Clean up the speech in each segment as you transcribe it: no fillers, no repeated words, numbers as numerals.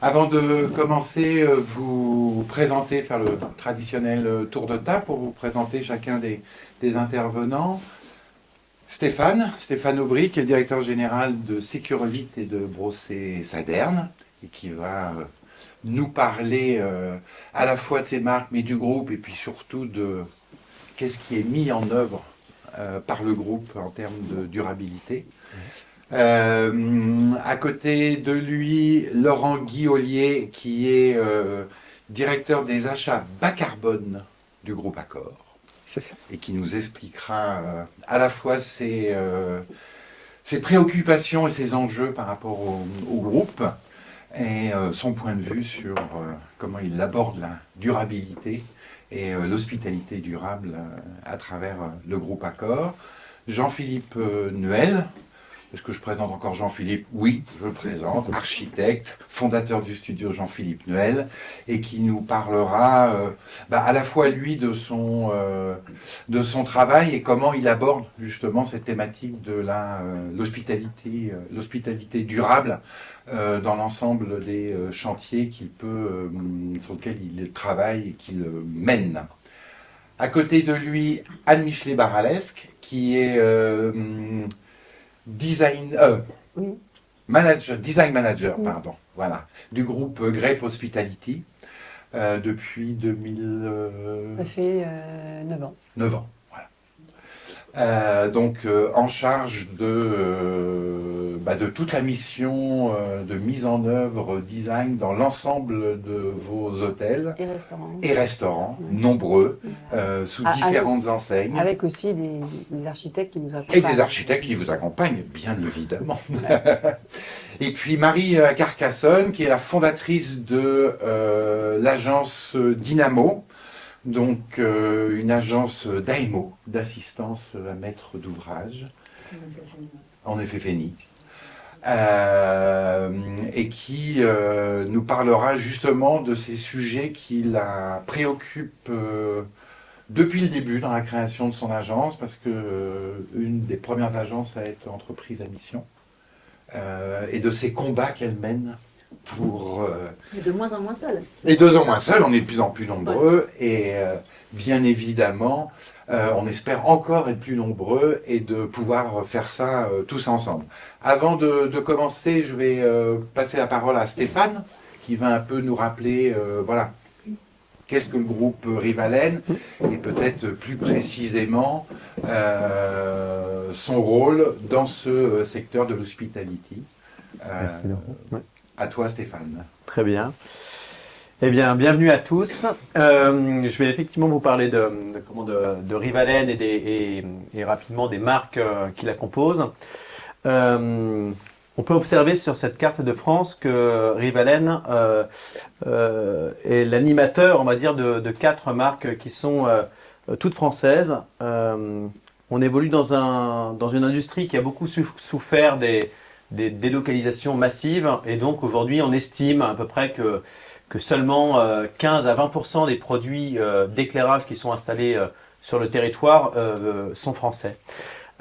Avant de commencer, vous présenter, faire le traditionnel tour de table pour vous présenter chacun des intervenants. Stéphane Aubry, qui est le directeur général de Securolite et de Brosset Saderne, et qui va nous parler à la fois de ses marques, mais du groupe, et puis surtout de qu'est-ce qui est mis en œuvre par le groupe en termes de durabilité. À côté de lui, Laurent Guiollier, qui est directeur des achats bas carbone du groupe Accor, et qui nous expliquera à la fois ses préoccupations et ses enjeux par rapport au groupe, et son point de vue sur comment il aborde la durabilité et l'hospitalité durable à travers le groupe Accor. Jean-Philippe Nuel. Est-ce que je présente encore Jean-Philippe? Oui, je le présente, architecte, fondateur du studio Jean-Philippe Nuel, et qui nous parlera à la fois lui de son travail et comment il aborde justement cette thématique de l'hospitalité durable dans l'ensemble des chantiers sur lesquels il travaille et qu'il mène. À côté de lui, Anne Michelet-Baralesque, qui est design manager, pardon, voilà, du groupe Grape Hospitality depuis 2000. Ça fait 9 ans. 9 ans, voilà. Donc en charge de toute la mission de mise en œuvre design dans l'ensemble de vos hôtels et restaurants nombreux, sous différentes enseignes. Avec aussi des architectes qui nous accompagnent. Et des architectes qui vous accompagnent, bien évidemment. Et puis Marie Carcassonne, qui est la fondatrice de l'agence Dynamo, donc une agence d'AMO, d'assistance à maître d'ouvrage, en effet Féni, et qui nous parlera justement de ces sujets qui la préoccupent depuis le début dans la création de son agence, parce que une des premières agences à être entreprise à mission, et de ces combats qu'elle mène pour... Et de moins en moins seul. Et de moins en moins seul, on est de plus en plus nombreux, et bien évidemment, on espère encore être plus nombreux et de pouvoir faire ça tous ensemble. Avant de commencer, je vais passer la parole à Stéphane, qui va un peu nous rappeler, voilà, qu'est-ce que le groupe Rivalen, et peut-être plus précisément son rôle dans ce secteur de l'hospitality. Merci Laurent. Ouais. À toi Stéphane. Très bien. Eh bien, bienvenue à tous. Je vais effectivement vous parler de Rivalen et rapidement des marques qui la composent. On peut observer sur cette carte de France que Rivalen est l'animateur, on va dire, de 4 marques qui sont toutes françaises. On évolue dans une industrie qui a beaucoup souffert des délocalisations massives, et donc aujourd'hui on estime à peu près que seulement 15 à 20% des produits d'éclairage qui sont installés sur le territoire sont français.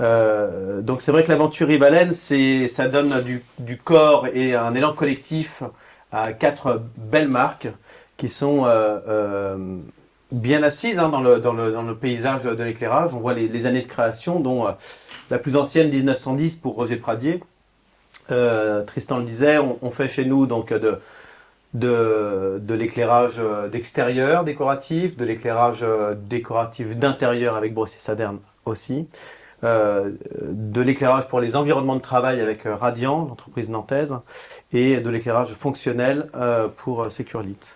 Donc c'est vrai que l'aventure Rivalen, ça donne du corps et un élan collectif à 4 belles marques qui sont bien assises dans le paysage de l'éclairage. On voit les années de création, dont la plus ancienne 1910 pour Roger Pradier. Tristan le disait, on fait chez nous donc de l'éclairage d'extérieur décoratif, de l'éclairage décoratif d'intérieur avec Brosset Saderne aussi, de l'éclairage pour les environnements de travail avec Radiant, l'entreprise nantaise, et de l'éclairage fonctionnel pour Securolite.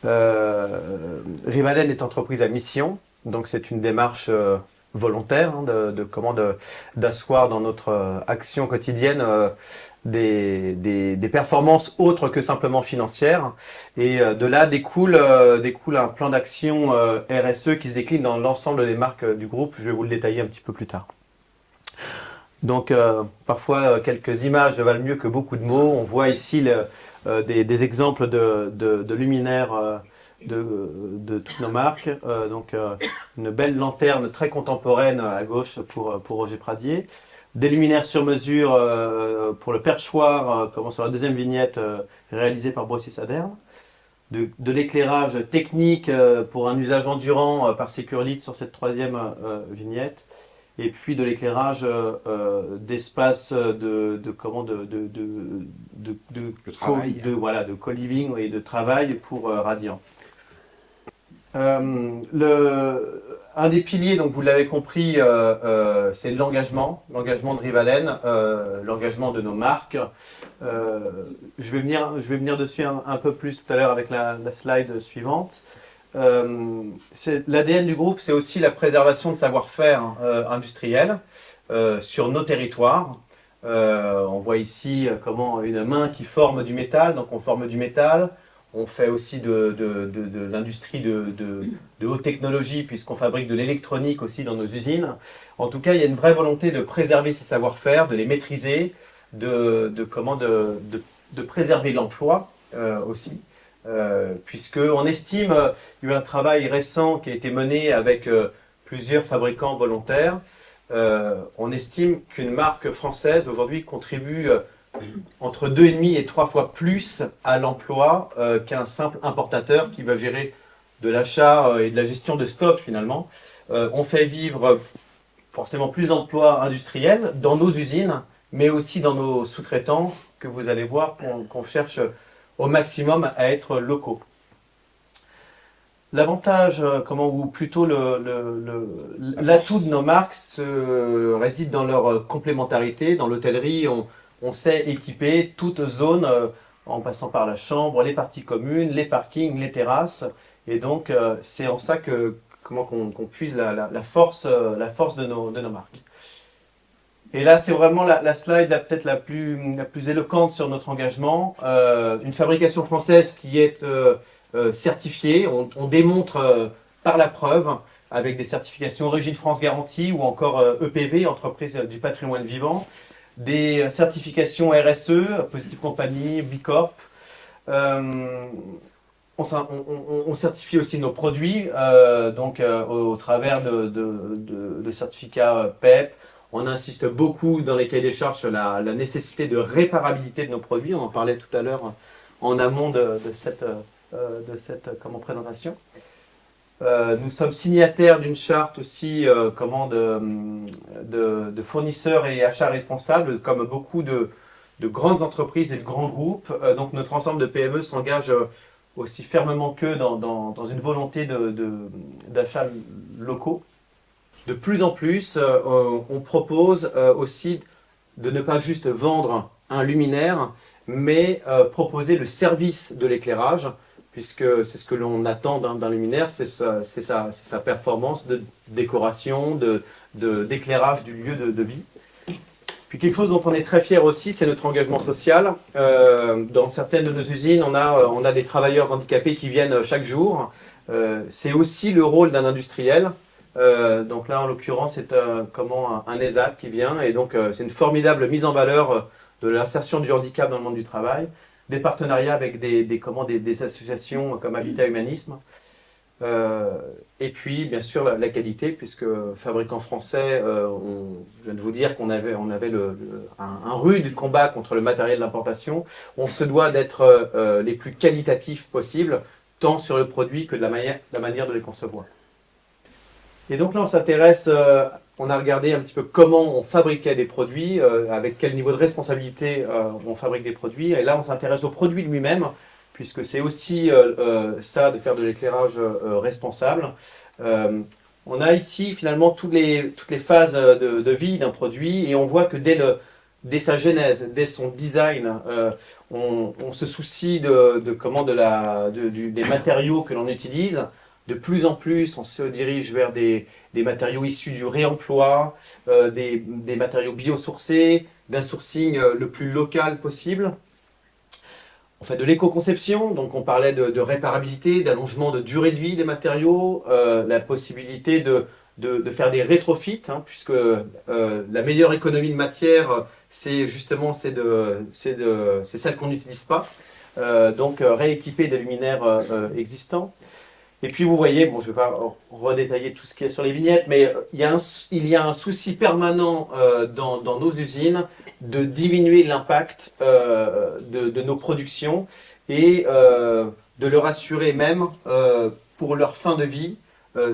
Rivalen est entreprise à mission, donc c'est une démarche volontaire d'asseoir dans notre action quotidienne des performances autres que simplement financières, et de là découle un plan d'action RSE qui se décline dans l'ensemble des marques du groupe. Je vais vous le détailler un petit peu plus tard. Donc parfois quelques images valent mieux que beaucoup de mots. On voit ici des exemples de luminaires de toutes nos marques. Donc une belle lanterne très contemporaine à gauche pour Roger Pradier. des luminaires sur mesure pour le perchoir, comme sur la deuxième vignette réalisée par Boissy Saderne, de l'éclairage technique pour un usage endurant par Securlit sur cette troisième vignette, et puis de l'éclairage d'espace de co-living et de travail pour Radiant. Un des piliers, donc vous l'avez compris, c'est l'engagement de Rivalen, l'engagement de nos marques. Je vais venir dessus un peu plus tout à l'heure avec la slide suivante. L'ADN du groupe, c'est aussi la préservation de savoir-faire industriel sur nos territoires. On voit ici comment une main qui forme du métal, donc on forme du métal. On fait aussi de l'industrie de haute technologie, puisqu'on fabrique de l'électronique aussi dans nos usines. En tout cas, il y a une vraie volonté de préserver ces savoir-faire, de les maîtriser, de préserver l'emploi aussi. Puisqu'on estime, il y a eu un travail récent qui a été mené avec plusieurs fabricants volontaires. On estime qu'une marque française aujourd'hui contribue entre 2,5 et 3 fois plus à l'emploi qu'un simple importateur qui va gérer de l'achat et de la gestion de stock finalement. On fait vivre forcément plus d'emplois industriels dans nos usines, mais aussi dans nos sous-traitants que vous allez voir qu'on cherche au maximum à être locaux. L'avantage, ou plutôt l'atout de nos marques réside dans leur complémentarité. Dans l'hôtellerie, on sait équiper toute zone en passant par la chambre, les parties communes, les parkings, les terrasses. Et donc, c'est en ça qu'on puise la force de nos marques. Et là, c'est vraiment la slide peut-être la plus éloquente sur notre engagement. Une fabrication française qui est certifiée. On démontre par la preuve avec des certifications Origine France Garantie ou encore EPV, Entreprise du patrimoine vivant. Des certifications RSE, Positive Company, B Corp. On certifie aussi nos produits au travers de certificats PEP. On insiste beaucoup dans les cahiers des charges sur la nécessité de réparabilité de nos produits. On en parlait tout à l'heure en amont de cette présentation. Nous sommes signataires d'une charte aussi de fournisseurs et achats responsables, comme beaucoup de grandes entreprises et de grands groupes. Donc notre ensemble de PME s'engage aussi fermement qu'eux dans une volonté d'achats locaux. De plus en plus, on propose aussi de ne pas juste vendre un luminaire, mais proposer le service de l'éclairage, puisque c'est ce que l'on attend d'un luminaire, c'est sa performance de décoration, d'éclairage du lieu de vie. Puis quelque chose dont on est très fier aussi, c'est notre engagement social. Dans certaines de nos usines, on a des travailleurs handicapés qui viennent chaque jour. C'est aussi le rôle d'un industriel. Donc là, en l'occurrence, c'est un ESAT qui vient. Et donc, c'est une formidable mise en valeur de l'insertion du handicap dans le monde du travail. Des partenariats avec des associations comme Habitat Humanisme. Et puis, bien sûr, la qualité, puisque fabricant français, je viens de vous dire qu'on avait un rude combat contre le matériel d'importation. On se doit d'être les plus qualitatifs possibles, tant sur le produit que de la manière de les concevoir. Et donc là, on s'intéresse, on a regardé un petit peu comment on fabriquait des produits, avec quel niveau de responsabilité on fabrique des produits. Et là, on s'intéresse au produit lui-même, puisque c'est aussi ça de faire de l'éclairage responsable. On a ici finalement toutes les phases de vie d'un produit, et on voit que dès sa genèse, dès son design, on se soucie des matériaux que l'on utilise. De plus en plus, on se dirige vers des matériaux issus du réemploi, des matériaux biosourcés, d'un sourcing le plus local possible. On fait de l'éco-conception, donc on parlait de réparabilité, d'allongement de durée de vie des matériaux, la possibilité de faire des rétrofits, puisque la meilleure économie de matière, c'est celle qu'on n'utilise pas. Donc rééquiper des luminaires existants. Et puis vous voyez, bon, je ne vais pas redétailler tout ce qu'il y a sur les vignettes, mais il y a un souci permanent dans nos usines de diminuer l'impact de nos productions et de leur assurer même pour leur fin de vie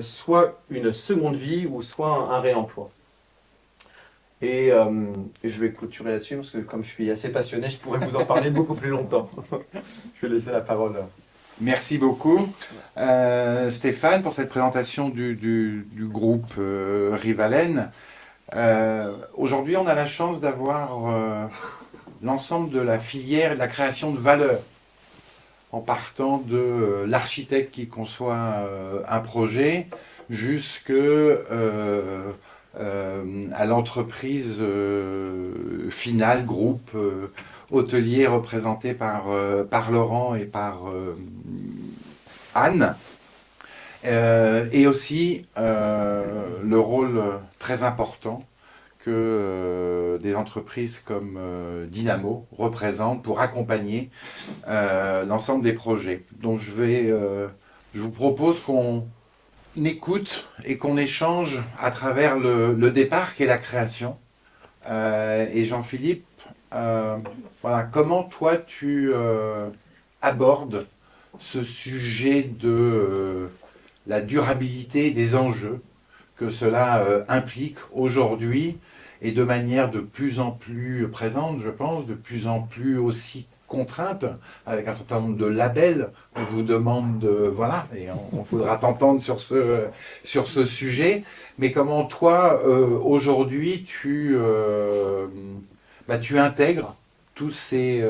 soit une seconde vie ou soit un réemploi. Et je vais clôturer là-dessus parce que comme je suis assez passionné, je pourrais vous en parler beaucoup plus longtemps. Je vais laisser la parole. Merci beaucoup, Stéphane, pour cette présentation du groupe Rivalen. Aujourd'hui, on a la chance d'avoir l'ensemble de la filière et de la création de valeur, en partant de l'architecte qui conçoit un projet jusque à l'entreprise finale, groupe hôtelier représenté par Laurent et par Anne. Et aussi le rôle très important que des entreprises comme Dynamo représentent pour accompagner l'ensemble des projets. Donc je vous propose qu'on écoute et qu'on échange à travers le départ qu'est la création. Et Jean-Philippe, voilà, comment toi tu abordes ce sujet de la durabilité des enjeux que cela implique aujourd'hui et de manière de plus en plus présente, je pense, de plus en plus aussi contrainte, avec un certain nombre de labels qu'on vous demande de... Voilà, et on faudra t'entendre sur ce sujet. Mais comment toi, aujourd'hui, tu intègres tous ces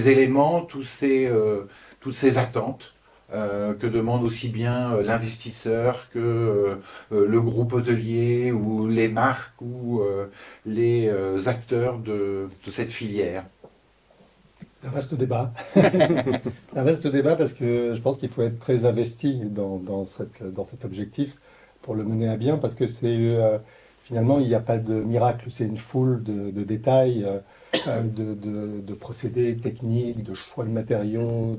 éléments, toutes ces attentes que demande aussi bien l'investisseur que le groupe hôtelier ou les marques ou les acteurs de cette filière. C'est un vaste débat. C'est un vaste débat parce que je pense qu'il faut être très investi dans cet objectif pour le mener à bien, parce que finalement, il n'y a pas de miracle, c'est une foule de détails, de procédés techniques, de choix de matériaux,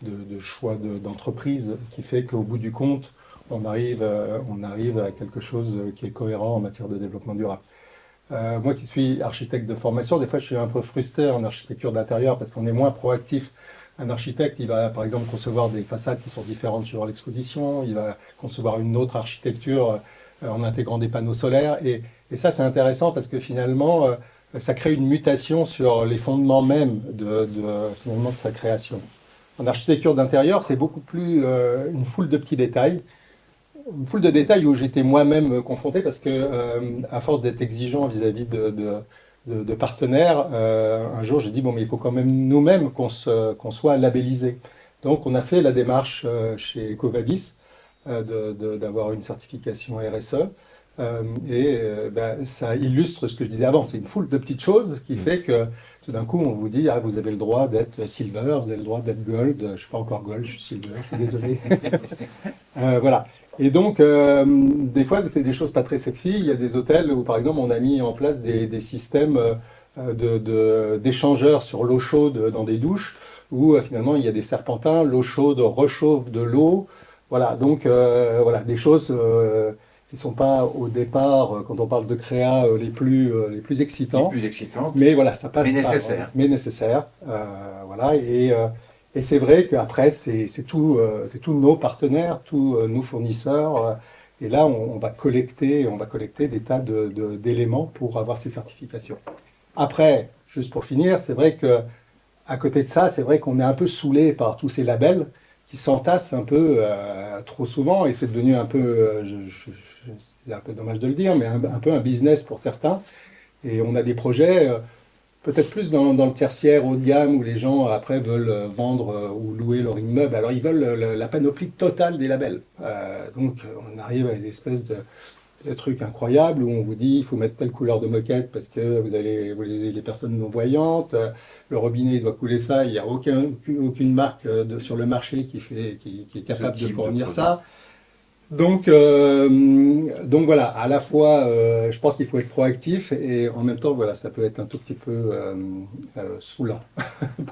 de choix d'entreprise, qui fait qu'au bout du compte, on arrive à quelque chose qui est cohérent en matière de développement durable. Moi qui suis architecte de formation, des fois je suis un peu frustré en architecture d'intérieur parce qu'on est moins proactif. Un architecte, il va par exemple concevoir des façades qui sont différentes sur l'exposition, il va concevoir une autre architecture en intégrant des panneaux solaires. Et ça c'est intéressant parce que finalement, ça crée une mutation sur les fondements même finalement de sa création. En architecture d'intérieur, c'est beaucoup plus une foule de petits détails. Une foule de détails où j'étais moi-même confronté parce que, à force d'être exigeant vis-à-vis de partenaires, un jour j'ai dit bon, mais il faut quand même nous-mêmes qu'on soit labellisé. Donc on a fait la démarche chez Ecovadis d'avoir une certification RSE. Ça illustre ce que je disais avant, c'est une foule de petites choses qui fait que tout d'un coup on vous dit ah, vous avez le droit d'être silver, vous avez le droit d'être gold, je ne suis pas encore gold, je suis silver, je suis désolé. Voilà. Et donc, des fois, c'est des choses pas très sexy. Il y a des hôtels où, par exemple, on a mis en place des systèmes d'échangeurs sur l'eau chaude dans des douches, où finalement, il y a des serpentins, l'eau chaude rechauffe de l'eau. Voilà, donc, voilà, des choses qui ne sont pas, au départ, quand on parle de créa, les plus excitants. Les plus excitantes. Mais voilà, ça passe Mais par... nécessaire. Mais nécessaire. Voilà, et c'est vrai qu'après, c'est tous nos partenaires, tous nos fournisseurs. Et là, on va collecter des tas d'éléments pour avoir ces certifications. Après, juste pour finir, c'est vrai qu'à côté de ça, c'est vrai qu'on est un peu saoulé par tous ces labels qui s'entassent un peu trop souvent. Et c'est devenu un peu, c'est un peu dommage de le dire, mais un peu un business pour certains. Et on a des projets... peut-être plus dans le tertiaire haut de gamme où les gens après veulent vendre ou louer leur immeuble. Alors ils veulent la panoplie totale des labels. Donc on arrive à une espèce de truc incroyable où on vous dit il faut mettre telle couleur de moquette parce que vous avez les personnes non-voyantes, le robinet il doit couler ça, il n'y a aucune marque sur le marché qui est capable de fournir ça. Donc voilà, à la fois, je pense qu'il faut être proactif et en même temps, voilà, ça peut être un tout petit peu saoulant.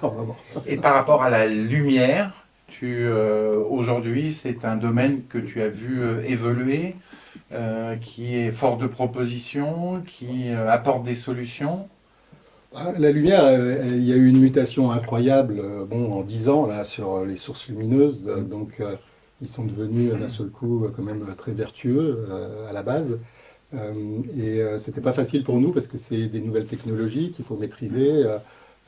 Par moment. Et par rapport à la lumière, Aujourd'hui, c'est un domaine que tu as vu évoluer, qui est force de proposition, qui apporte des solutions. La lumière, il y a eu une mutation incroyable en 10 ans là, sur les sources lumineuses. Ils sont devenus d'un seul coup quand même très vertueux à la base. C'était pas facile pour nous parce que c'est des nouvelles technologies qu'il faut maîtriser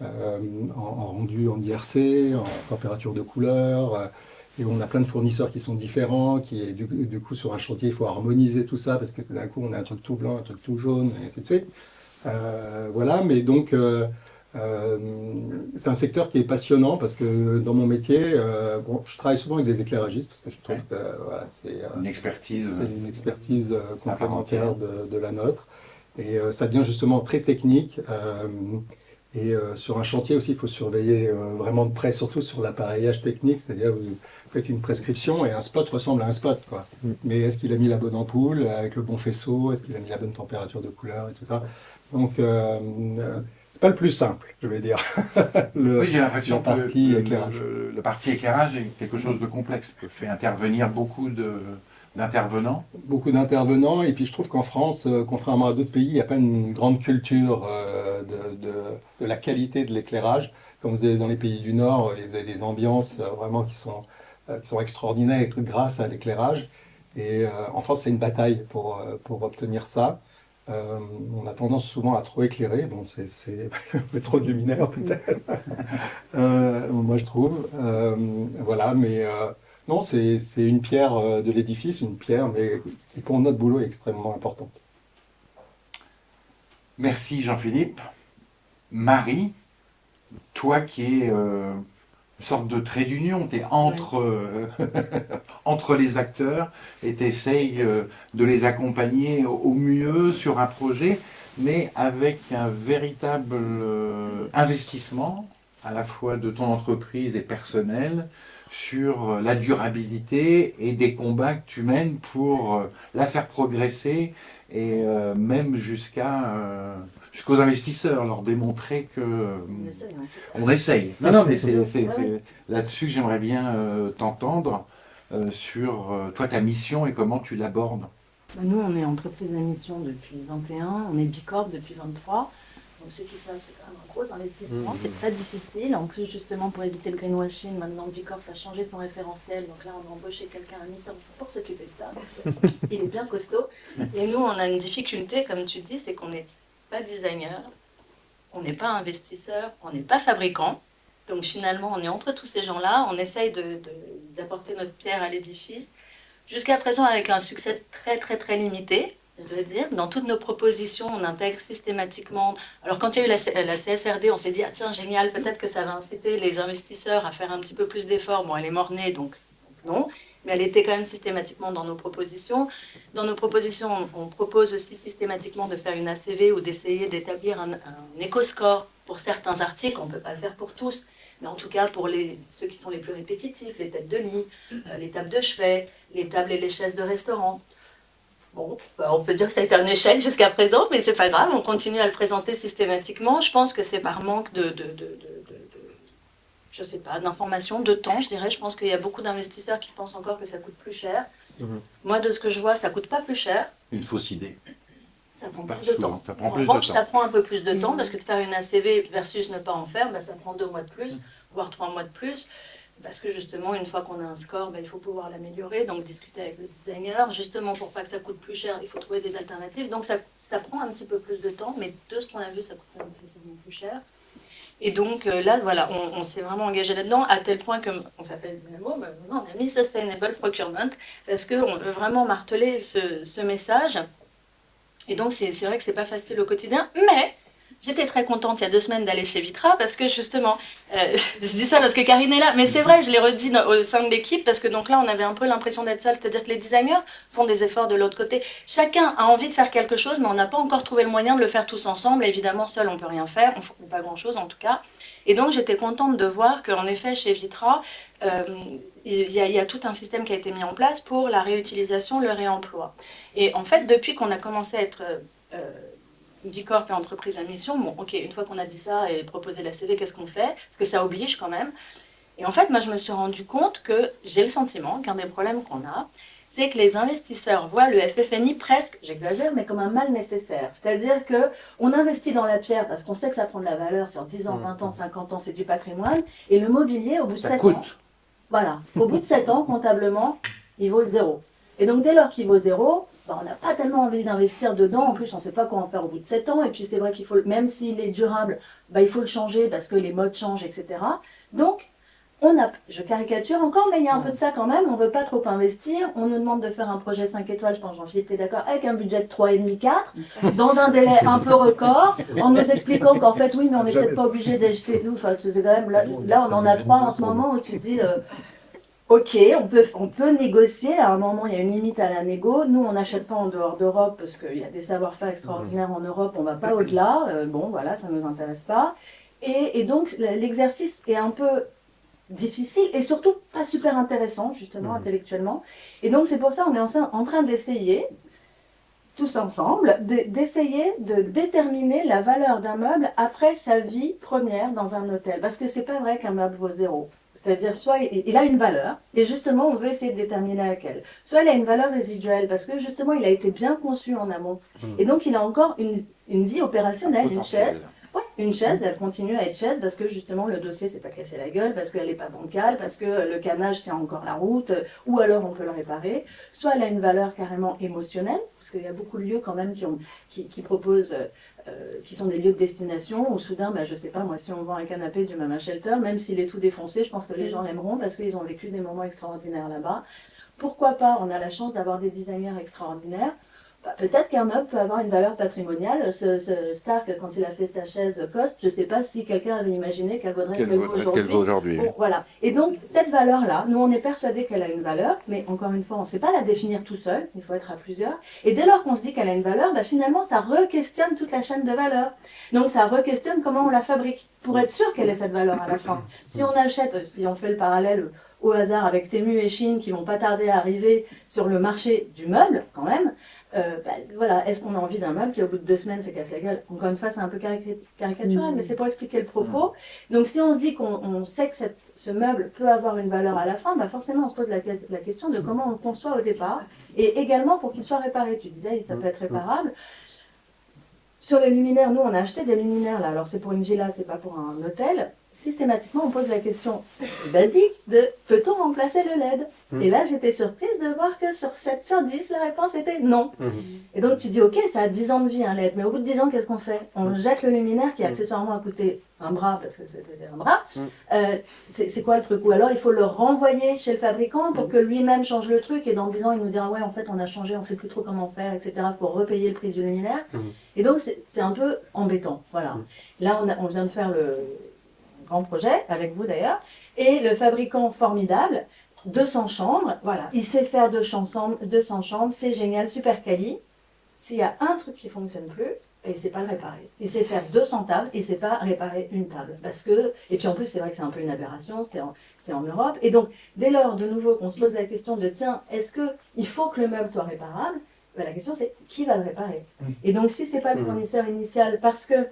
en rendu en IRC, en température de couleur. Et on a plein de fournisseurs qui sont différents, du coup sur un chantier il faut harmoniser tout ça parce que d'un coup on a un truc tout blanc, un truc tout jaune, et ainsi de suite. Voilà, mais donc c'est un secteur qui est passionnant parce que dans mon métier, je travaille souvent avec des éclairagistes parce que je trouve que voilà, Une expertise. c'est une expertise complémentaire de la nôtre. Et ça devient justement très technique. Sur un chantier aussi, il faut surveiller vraiment de près, surtout sur l'appareillage technique, c'est-à-dire vous faites une prescription et un spot ressemble à un spot, quoi. Mais est-ce qu'il a mis la bonne ampoule avec le bon faisceau? Est-ce qu'il a mis la bonne température de couleur et tout ça? Donc, c'est pas le plus simple, je vais dire. Oui, j'ai l'impression la que partie éclairage. la partie éclairage est quelque chose de complexe, que fait intervenir beaucoup d'intervenants. Beaucoup d'intervenants, et puis je trouve qu'en France, contrairement à d'autres pays, il n'y a pas une grande culture de la qualité de l'éclairage. Comme vous avez dans les pays du Nord, vous avez des ambiances vraiment qui sont extraordinaires grâce à l'éclairage. Et en France, c'est une bataille pour obtenir ça. On a tendance souvent à trop éclairer. Bon, c'est un peu trop de luminaire peut-être. Moi, je trouve. Voilà, mais non, c'est une pierre de l'édifice, une pierre, mais qui pour notre boulot est extrêmement importante. Merci Jean-Philippe. Marie, toi qui es une sorte de trait d'union, tu es entre les acteurs et tu essayes de les accompagner au mieux sur un projet, mais avec un véritable investissement à la fois de ton entreprise et personnel sur la durabilité et des combats que tu mènes pour la faire progresser et même jusqu'aux investisseurs, leur démontrer que on essaye. Non, mais c'est là-dessus que j'aimerais bien t'entendre sur toi, ta mission et comment tu l'abordes. Nous, on est entreprise à mission depuis 21, on est Bicorp depuis 23. Donc ceux qui savent, c'est quand même un gros investissement, c'est très difficile. En plus, justement, pour éviter le greenwashing, maintenant Bicorp a changé son référentiel. Donc là, on a embauché quelqu'un à mi-temps pour s'occuper de ça. Il est bien costaud. Et nous, on a une difficulté, comme tu dis, c'est qu'on n'est pas designer, on n'est pas investisseur, on n'est pas fabricant. Donc finalement, on est entre tous ces gens-là, on essaye d'apporter notre pierre à l'édifice. Jusqu'à présent, avec un succès très très très limité, je dois dire. Dans toutes nos propositions, on intègre systématiquement... Alors quand il y a eu la CSRD, on s'est dit, ah tiens, génial, peut-être que ça va inciter les investisseurs à faire un petit peu plus d'efforts. Bon, elle est mort-née, donc non. Mais elle était quand même systématiquement dans nos propositions. Dans nos propositions, on propose aussi systématiquement de faire une ACV ou d'essayer d'établir un éco-score pour certains articles. On ne peut pas le faire pour tous, mais en tout cas pour ceux qui sont les plus répétitifs, les têtes de lit, les tables de chevet, les tables et les chaises de restaurant. Bon, on peut dire que ça a été un échec jusqu'à présent, mais c'est pas grave, on continue à le présenter systématiquement. Je pense que c'est par manque je sais pas, d'information, de temps, je dirais. Je pense qu'il y a beaucoup d'investisseurs qui pensent encore que ça coûte plus cher. Moi, de ce que je vois, ça coûte pas plus cher. Une fausse idée. Ça prend Pas plus de souvent, temps. ça prend En plus de revanche, temps. ça prend un peu plus de temps, parce que de faire une ACV versus ne pas en faire, ça prend 2 mois de plus, voire 3 mois de plus. Parce que justement, une fois qu'on a un score, il faut pouvoir l'améliorer, donc discuter avec le designer. Justement, pour pas que ça coûte plus cher, il faut trouver des alternatives. Donc ça prend un petit peu plus de temps, mais de ce qu'on a vu, ça coûte pas nécessairement plus cher. Et donc là, voilà, on s'est vraiment engagé là-dedans, à tel point qu'on s'appelle Dynamo, maintenant on a mis Sustainable Procurement, parce qu'on veut vraiment marteler ce message. Et donc c'est vrai que c'est pas facile au quotidien, mais j'étais très contente il y a 2 semaines d'aller chez Vitra, parce que justement, je dis ça parce que Karine est là, mais c'est vrai, je l'ai redit au sein de l'équipe, parce que donc là on avait un peu l'impression d'être seul, c'est-à-dire que les designers font des efforts de l'autre côté. Chacun a envie de faire quelque chose, mais on n'a pas encore trouvé le moyen de le faire tous ensemble. Évidemment, seul on peut rien faire, on ne fournit pas grand-chose en tout cas. Et donc j'étais contente de voir qu'en effet chez Vitra, il y a tout un système qui a été mis en place pour la réutilisation, le réemploi. Et en fait, depuis qu'on a commencé à être Bicorp et entreprise à mission, bon ok, une fois qu'on a dit ça et proposé la CV, qu'est-ce qu'on fait? Parce que ça oblige quand même. Et en fait, moi, je me suis rendu compte que j'ai le sentiment qu'un des problèmes qu'on a, c'est que les investisseurs voient le FFNI presque, j'exagère, mais comme un mal nécessaire. C'est-à-dire qu'on investit dans la pierre parce qu'on sait que ça prend de la valeur sur 10 ans, 20 ans, 50 ans, c'est du patrimoine. Et le mobilier, au bout de Ça 7 coûte. ans, voilà, au bout de 7 ans, comptablement, il vaut 0. Et donc, dès lors qu'il vaut 0, on n'a pas tellement envie d'investir dedans. En plus, on ne sait pas quoi en faire au bout de 7 ans. Et puis, c'est vrai qu'il faut, même s'il est durable, il faut le changer parce que les modes changent, etc. Donc, je caricature encore, mais il y a un peu de ça quand même. On ne veut pas trop investir. On nous demande de faire un projet 5 étoiles, je pense, Jean-Philippe, tu es d'accord, avec un budget de 3,5, 4, dans un délai un peu record, en nous expliquant qu'en fait, oui, mais on n'est peut-être pas obligé d'acheter tout. Enfin, c'est quand même, là, on en a 3 en ce moment où tu te dis, ok, on peut négocier. À un moment, il y a une limite à la négo. Nous, on n'achète pas en dehors d'Europe parce qu'il y a des savoir-faire extraordinaires en Europe. On ne va pas au-delà. Bon, voilà, ça ne nous intéresse pas. Et donc, l'exercice est un peu difficile et surtout pas super intéressant, justement, intellectuellement. Et donc, c'est pour ça qu'on est en train d'essayer, tous ensemble, d'essayer de déterminer la valeur d'un meuble après sa vie première dans un hôtel. Parce que c'est pas vrai qu'un meuble vaut 0. C'est-à-dire, soit il a une valeur, et justement, on veut essayer de déterminer laquelle. Soit il a une valeur résiduelle, parce que justement, il a été bien conçu en amont. Et donc, il a encore une vie opérationnelle, une chaise. Ouais, une chaise, elle continue à être chaise parce que justement le dossier s'est pas cassé la gueule, parce qu'elle n'est pas bancale, parce que le canage tient encore la route, ou alors on peut le réparer. Soit elle a une valeur carrément émotionnelle, parce qu'il y a beaucoup de lieux quand même qui proposent, qui sont des lieux de destination, où soudain, je sais pas, moi si on vend un canapé du Mama Shelter, même s'il est tout défoncé, je pense que les gens l'aimeront parce qu'ils ont vécu des moments extraordinaires là-bas. Pourquoi pas, on a la chance d'avoir des designers extraordinaires. Peut-être qu'un meuble peut avoir une valeur patrimoniale. Ce Stark, quand il a fait sa chaise Coste, je ne sais pas si quelqu'un avait imaginé qu'elle vaudrait ce qu'elle vaut aujourd'hui. Bon, voilà. Et donc, cette valeur-là, nous, on est persuadés qu'elle a une valeur, mais encore une fois, on ne sait pas la définir tout seul, il faut être à plusieurs. Et dès lors qu'on se dit qu'elle a une valeur, finalement, ça re-questionne toute la chaîne de valeur. Donc, ça re-questionne comment on la fabrique, pour être sûr qu'elle ait cette valeur à la fin. Si on achète, si on fait le parallèle au hasard avec Temu et Chine, qui vont pas tarder à arriver sur le marché du meuble, quand même, voilà, est-ce qu'on a envie d'un meuble qui au bout de 2 semaines se casse la gueule? Encore une fois, c'est un peu caricatural, mais c'est pour expliquer le propos. Donc si on se dit qu'on sait que ce meuble peut avoir une valeur à la fin, forcément on se pose la question de comment on le conçoit au départ, et également pour qu'il soit réparé. Tu disais, ça peut être réparable. Sur les luminaires, nous on a acheté des luminaires là, alors c'est pour une villa, c'est pas pour un hôtel. Systématiquement, on pose la question basique de peut-on remplacer le LED? Et là, j'étais surprise de voir que sur 7 sur 10, la réponse était non. Et donc, tu dis, ok, ça a 10 ans de vie, un LED, mais au bout de 10 ans, qu'est-ce qu'on fait? On jette le luminaire qui accessoirement a coûté un bras, parce que c'était un bras. C'est quoi le truc? Ou alors, il faut le renvoyer chez le fabricant pour que lui-même change le truc, et dans 10 ans, il nous dira, ouais, en fait, on a changé, on sait plus trop comment faire, etc. Il faut repayer le prix du luminaire. Et donc, c'est un peu embêtant. Voilà. Là, on vient de faire le grand projet, avec vous d'ailleurs, et le fabricant formidable, 200 chambres, voilà, il sait faire 200 chambres, c'est génial, super quali. S'il y a un truc qui ne fonctionne plus, il ne sait pas le réparer. Il sait faire 200 tables, il ne sait pas réparer une table. Parce que, et puis en plus, c'est vrai que c'est un peu une aberration, c'est en Europe. Et donc, dès lors, de nouveau, qu'on se pose la question de, tiens, est-ce qu'il faut que le meuble soit réparable? La question, c'est qui va le réparer? Et donc, si ce n'est pas le fournisseur initial, parce que,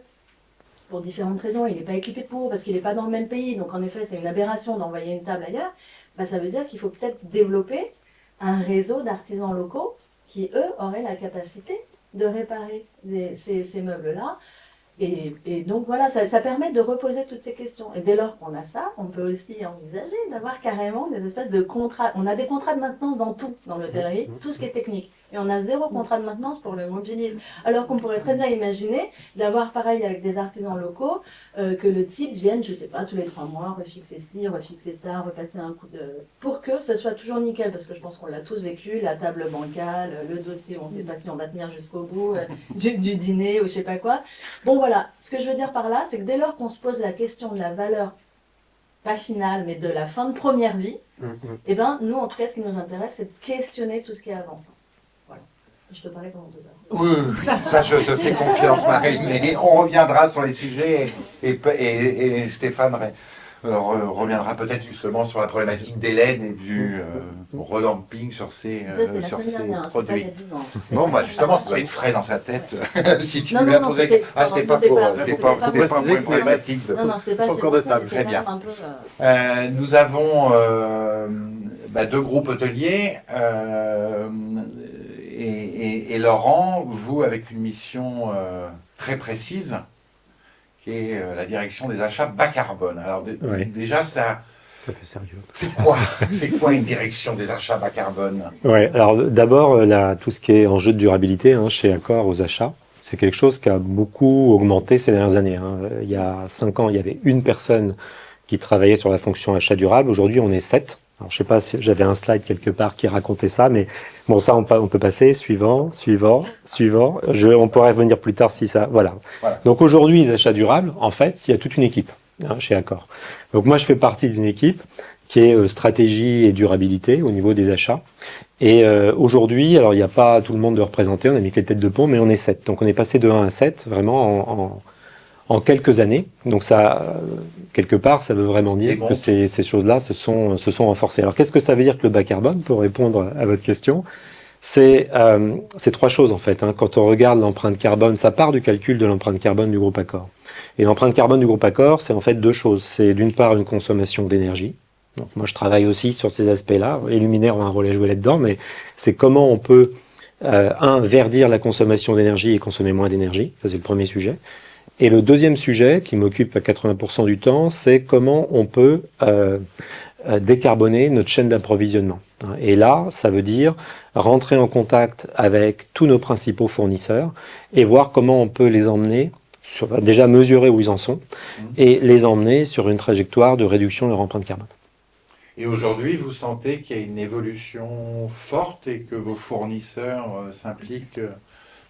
pour différentes raisons, il n'est pas équipé pour, parce qu'il n'est pas dans le même pays, donc en effet, c'est une aberration d'envoyer une table ailleurs, ça veut dire qu'il faut peut-être développer un réseau d'artisans locaux qui, eux, auraient la capacité de réparer ces meubles-là. Et donc voilà, ça permet de reposer toutes ces questions. Et dès lors qu'on a ça, on peut aussi envisager d'avoir carrément des espèces de contrats. On a des contrats de maintenance dans tout, dans l'hôtellerie, tout ce qui est technique. Et on a 0 contrat de maintenance pour le mobilier. Alors qu'on pourrait très bien imaginer d'avoir pareil avec des artisans locaux, que le type vienne, je sais pas, tous les 3 mois, refixer ci, refixer ça, repasser un coup de... Pour que ce soit toujours nickel, parce que je pense qu'on l'a tous vécu, la table bancale, le dossier, on ne sait pas si on va tenir jusqu'au bout, du dîner ou je sais pas quoi. Bon voilà, ce que je veux dire par là, c'est que dès lors qu'on se pose la question de la valeur, pas finale, mais de la fin de première vie, et nous, en tout cas, ce qui nous intéresse, c'est de questionner tout ce qui est avant. Voilà. Je peux parler pendant 2 heures. Oui, ça je te fais confiance, Marie, mais on reviendra sur les sujets et Stéphane reviendra peut-être justement sur la problématique d'Hélène et du redamping sur ces, Ça, c'était la sur semaine ces dernière, c'est pas il y produits. a 10 ans. Bon, bah justement, ça doit être frais dans sa tête. Si tu Non, lui non, as non, posé... c'était- Ah, c'était pas c'était pour... pas- C'était c'était pas pas un pour- point problématique. Non, non, c'était pas Encore de gênant, table. mais c'est Très quand bien. même un peu... Nous avons deux groupes hôteliers et Laurent, vous avec une mission très précise qui est la direction des achats bas carbone. Alors Ouais. déjà, ça, Ça fait sérieux. c'est quoi une direction des achats bas carbone? Ouais, alors d'abord, tout ce qui est enjeu de durabilité chez Accor aux achats, c'est quelque chose qui a beaucoup augmenté ces dernières années. Il y a 5 ans, il y avait une personne qui travaillait sur la fonction achat durable. Aujourd'hui, on est 7. Alors, je sais pas si j'avais un slide quelque part qui racontait ça, mais bon, ça, on peut passer. Suivant. On pourrait revenir plus tard si ça... Voilà. Donc aujourd'hui, les achats durables, en fait, il y a toute une équipe chez Accor. Donc moi, je fais partie d'une équipe qui est stratégie et durabilité au niveau des achats. Et aujourd'hui, alors il n'y a pas tout le monde de représenter, on a mis que les têtes de pont, mais on est 7. Donc on est passé de 1 à 7 vraiment en quelques années. Donc ça, quelque part, ça veut vraiment dire que ces choses-là se sont renforcées. Alors qu'est-ce que ça veut dire que le bas carbone, pour répondre à votre question? C'est 3 choses en fait. Quand on regarde l'empreinte carbone, ça part du calcul de l'empreinte carbone du groupe Accor. Et l'empreinte carbone du groupe Accor, c'est en fait 2 choses. C'est d'une part une consommation d'énergie. Donc moi je travaille aussi sur ces aspects-là. Les luminaires ont un rôle à jouer là-dedans, mais c'est comment on peut verdir la consommation d'énergie et consommer moins d'énergie. Ça c'est le premier sujet. Et le deuxième sujet, qui m'occupe à 80% du temps, c'est comment on peut décarboner notre chaîne d'approvisionnement. Et là, ça veut dire rentrer en contact avec tous nos principaux fournisseurs et voir comment on peut les emmener, déjà mesurer où ils en sont, et les emmener sur une trajectoire de réduction de leur empreinte carbone. Et aujourd'hui, vous sentez qu'il y a une évolution forte et que vos fournisseurs s'impliquent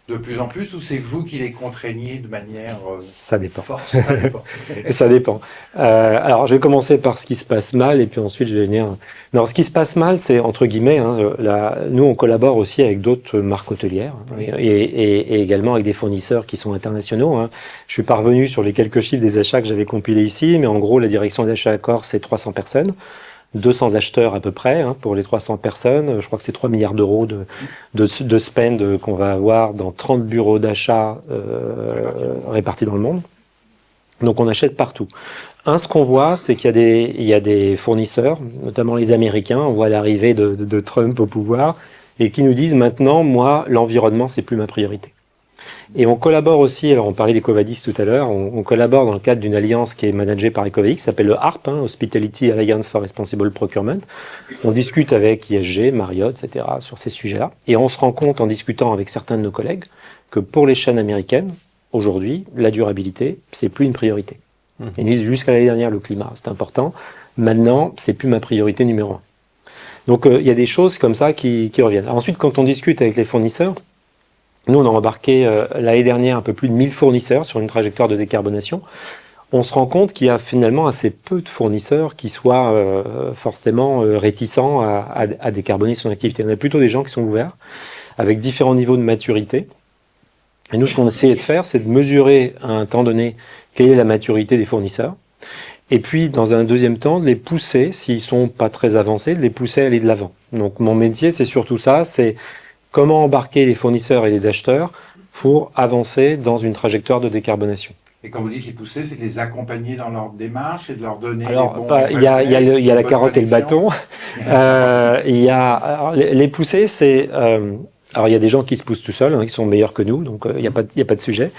de plus en plus, ou c'est vous qui les contraignez de manière Ça dépend. forte? Ça dépend. Ça dépend. Alors, je vais commencer par ce qui se passe mal, et puis ensuite, je vais venir... Non, ce qui se passe mal, c'est, entre guillemets, nous, on collabore aussi avec d'autres marques hôtelières, Oui. et également avec des fournisseurs qui sont internationaux. Je suis parvenu sur les quelques chiffres des achats que j'avais compilés ici, mais en gros, la direction d'achat Accor, c'est 300 personnes. 200 acheteurs à peu près pour les 300 personnes. Je crois que c'est 3 milliards d'euros de spend qu'on va avoir dans 30 bureaux d'achat répartis dans le monde. Donc on achète partout. Ce qu'on voit, c'est qu'il y a des fournisseurs, notamment les Américains, on voit l'arrivée de Trump au pouvoir, et qui nous disent maintenant, moi, l'environnement, c'est plus ma priorité. Et on collabore aussi, alors on parlait d'Ecovadis tout à l'heure, on collabore dans le cadre d'une alliance qui est managée par Ecovadis, qui s'appelle le HARP, Hospitality Alliance for Responsible Procurement. On discute avec ISG, Marriott, etc. sur ces sujets-là. Et on se rend compte, en discutant avec certains de nos collègues, que pour les chaînes américaines, aujourd'hui, la durabilité, c'est plus une priorité. Ils disent jusqu'à l'année dernière, le climat, c'est important. Maintenant, c'est plus ma priorité numéro 1. Donc, il y a des choses comme ça qui reviennent. Alors, ensuite, quand on discute avec les fournisseurs, nous, on a embarqué l'année dernière un peu plus de 1000 fournisseurs sur une trajectoire de décarbonation. On se rend compte qu'il y a finalement assez peu de fournisseurs qui soient forcément réticents à décarboner son activité. On a plutôt des gens qui sont ouverts, avec différents niveaux de maturité. Et nous, ce qu'on essayait de faire, c'est de mesurer à un temps donné quelle est la maturité des fournisseurs. Et puis, dans un deuxième temps, de les pousser, s'ils sont pas très avancés, de les pousser à aller de l'avant. Donc, mon métier, c'est surtout ça, c'est comment embarquer les fournisseurs et les acheteurs pour avancer dans une trajectoire de décarbonation. Et quand vous dites les pousser, c'est de les accompagner dans leur démarche et de leur donner Alors, les bons il y a la bonnes carotte et le connexions. bâton. Les pousser, c'est... alors, il y a des gens qui se poussent tout seuls, qui sont meilleurs que nous, donc il n'y a pas de sujet.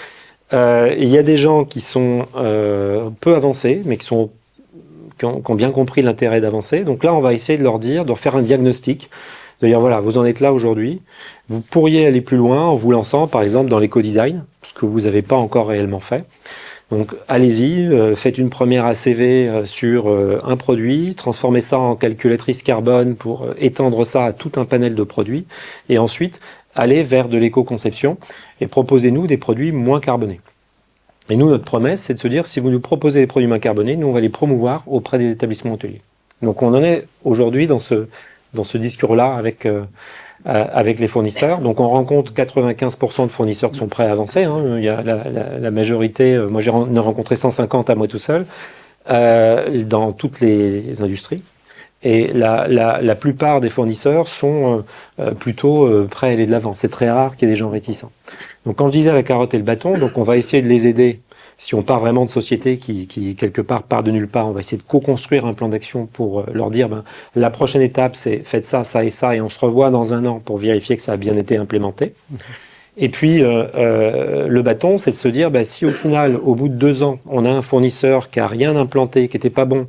Il y a des gens qui sont peu avancés, mais qui ont bien compris l'intérêt d'avancer. Donc là, on va essayer de leur dire, de leur faire un diagnostic, de dire, voilà, vous en êtes là aujourd'hui, vous pourriez aller plus loin en vous lançant, par exemple, dans l'éco-design, ce que vous n'avez pas encore réellement fait. Donc, allez-y, faites une première ACV sur un produit, transformez ça en calculatrice carbone pour étendre ça à tout un panel de produits, et ensuite, allez vers de l'éco-conception et proposez-nous des produits moins carbonés. Et nous, notre promesse, c'est de se dire, si vous nous proposez des produits moins carbonés, nous, on va les promouvoir auprès des établissements hôteliers. Donc, on en est aujourd'hui dans ce discours-là avec les fournisseurs. Donc, on rencontre 95% de fournisseurs qui sont prêts à avancer. Il y a la majorité, moi, j'en ai rencontré 150 à moi tout seul. dans toutes les industries. Et la plupart des fournisseurs sont plutôt prêts à aller de l'avant. C'est très rare qu'il y ait des gens réticents. Donc quand je disais la carotte et le bâton, donc on va essayer de les aider. Si on part vraiment de sociétés qui quelque part part de nulle part, on va essayer de co-construire un plan d'action pour leur dire la prochaine étape c'est faites ça, ça et ça, et on se revoit dans un an pour vérifier que ça a bien été implémenté. Et puis le bâton, c'est de se dire si au final, au bout de 2 ans, on a un fournisseur qui a rien implanté, qui n'était pas bon,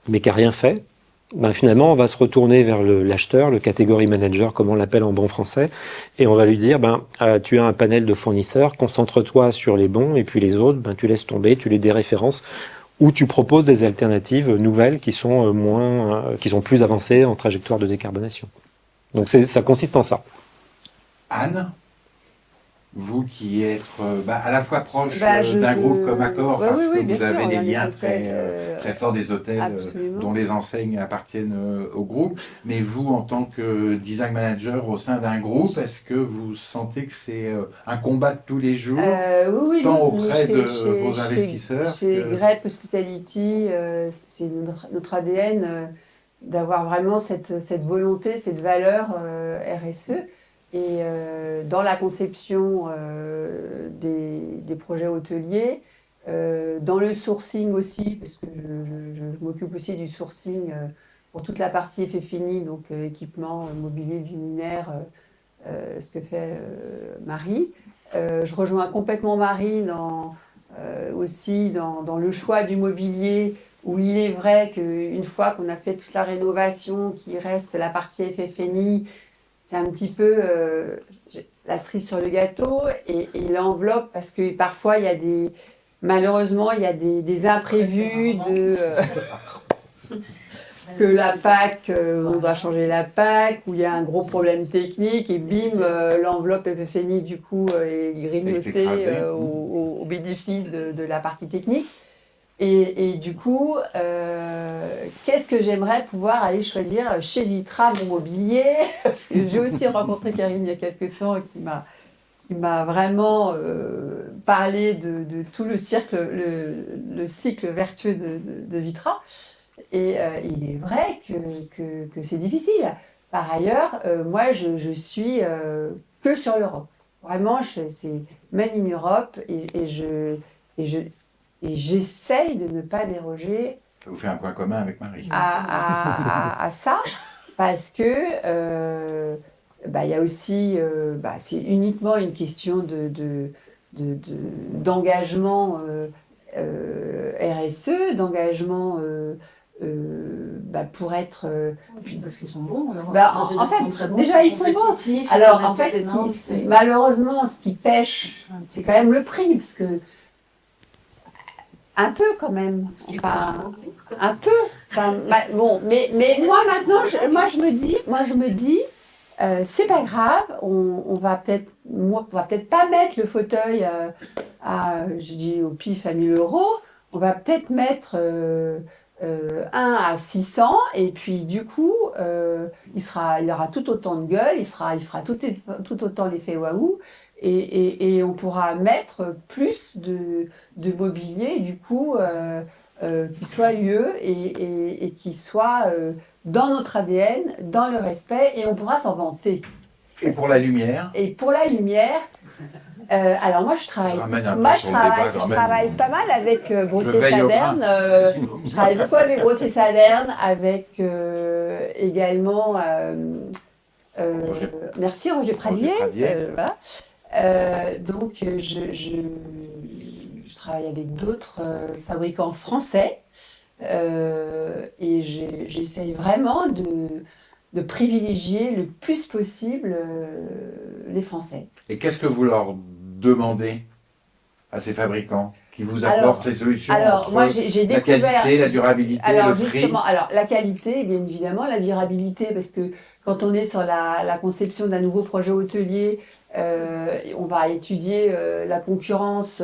mais qui a rien fait, finalement, on va se retourner vers l'acheteur, le category manager, comme on l'appelle en bon français, et on va lui dire, tu as un panel de fournisseurs, concentre-toi sur les bons, et puis les autres, tu laisses tomber, tu les déréférences, ou tu proposes des alternatives nouvelles qui sont plus avancées en trajectoire de décarbonation. Donc ça consiste en ça. Anne, vous qui êtes à la fois proche Bah, d'un groupe comme Accor, Ouais, parce oui, que bien vous avez sûr, des on a des liens contacts, très forts, des hôtels absolument. dont les enseignes appartiennent au groupe, mais vous, en tant que design manager au sein d'un groupe, est-ce que vous sentez que c'est un combat de tous les jours, Oui, tant nous, auprès de vos investisseurs Chez Great Hospitality, c'est notre ADN d'avoir vraiment cette volonté, cette valeur RSE. Et dans la conception des projets hôteliers, dans le sourcing aussi, parce que je m'occupe aussi du sourcing pour toute la partie effet fini, donc équipement, mobilier, luminaire, ce que fait Marie. Je rejoins complètement Marie aussi dans le choix du mobilier, où il est vrai qu'une fois qu'on a fait toute la rénovation, qu'il reste la partie effet fini, c'est un petit peu la cerise sur le gâteau et l'enveloppe, parce que parfois malheureusement il y a des imprévus que la PAC, on doit changer la PAC, ou il y a un gros problème technique et bim, l'enveloppe FFNI du coup est grignotée au bénéfice de la partie technique. Et du coup, qu'est-ce que j'aimerais pouvoir aller choisir chez Vitra, mon mobilier? Parce que j'ai aussi rencontré Karine il y a quelques temps qui m'a vraiment parlé de tout le cycle vertueux de Vitra. Et il est vrai que c'est difficile. Par ailleurs, moi, je suis que sur l'Europe. Vraiment, c'est Made in Europe et j'essaye de ne pas déroger Ça vous fait un point commun avec Marie. à ça, parce que il y a aussi, c'est uniquement une question d'engagement RSE, d'engagement pour être... Puis parce qu'ils sont bons. en fait, déjà, ils sont bons. Alors, en fait, malheureusement, ce qui pêche, c'est quand même le prix, parce que un peu quand même, un peu. Mais moi maintenant, je me dis, c'est pas grave, on va peut-être pas mettre le fauteuil je dis au pif à 1 000 €, on va peut-être mettre un à 600, et puis du coup, il aura tout autant de gueule, il fera tout autant l'effet waouh. Et on pourra mettre plus de mobilier, du coup, qui soit UE et qui soit dans notre ADN, dans le respect, et on pourra s'en vanter. Et pour la lumière? Et pour la lumière, alors moi je travaille pas mal avec Grossier-Saderne. Je travaille beaucoup avec Grossier-Saderne, avec également... merci Roger Pradier. Voilà. Donc je travaille avec d'autres fabricants français et j'essaye vraiment de privilégier le plus possible les Français. Et qu'est-ce que vous leur demandez à ces fabricants qui vous apportent les solutions entre moi, j'ai la qualité, la durabilité, le prix? Alors la qualité, bien évidemment, la durabilité, parce que quand on est sur la conception d'un nouveau projet hôtelier, on va étudier la concurrence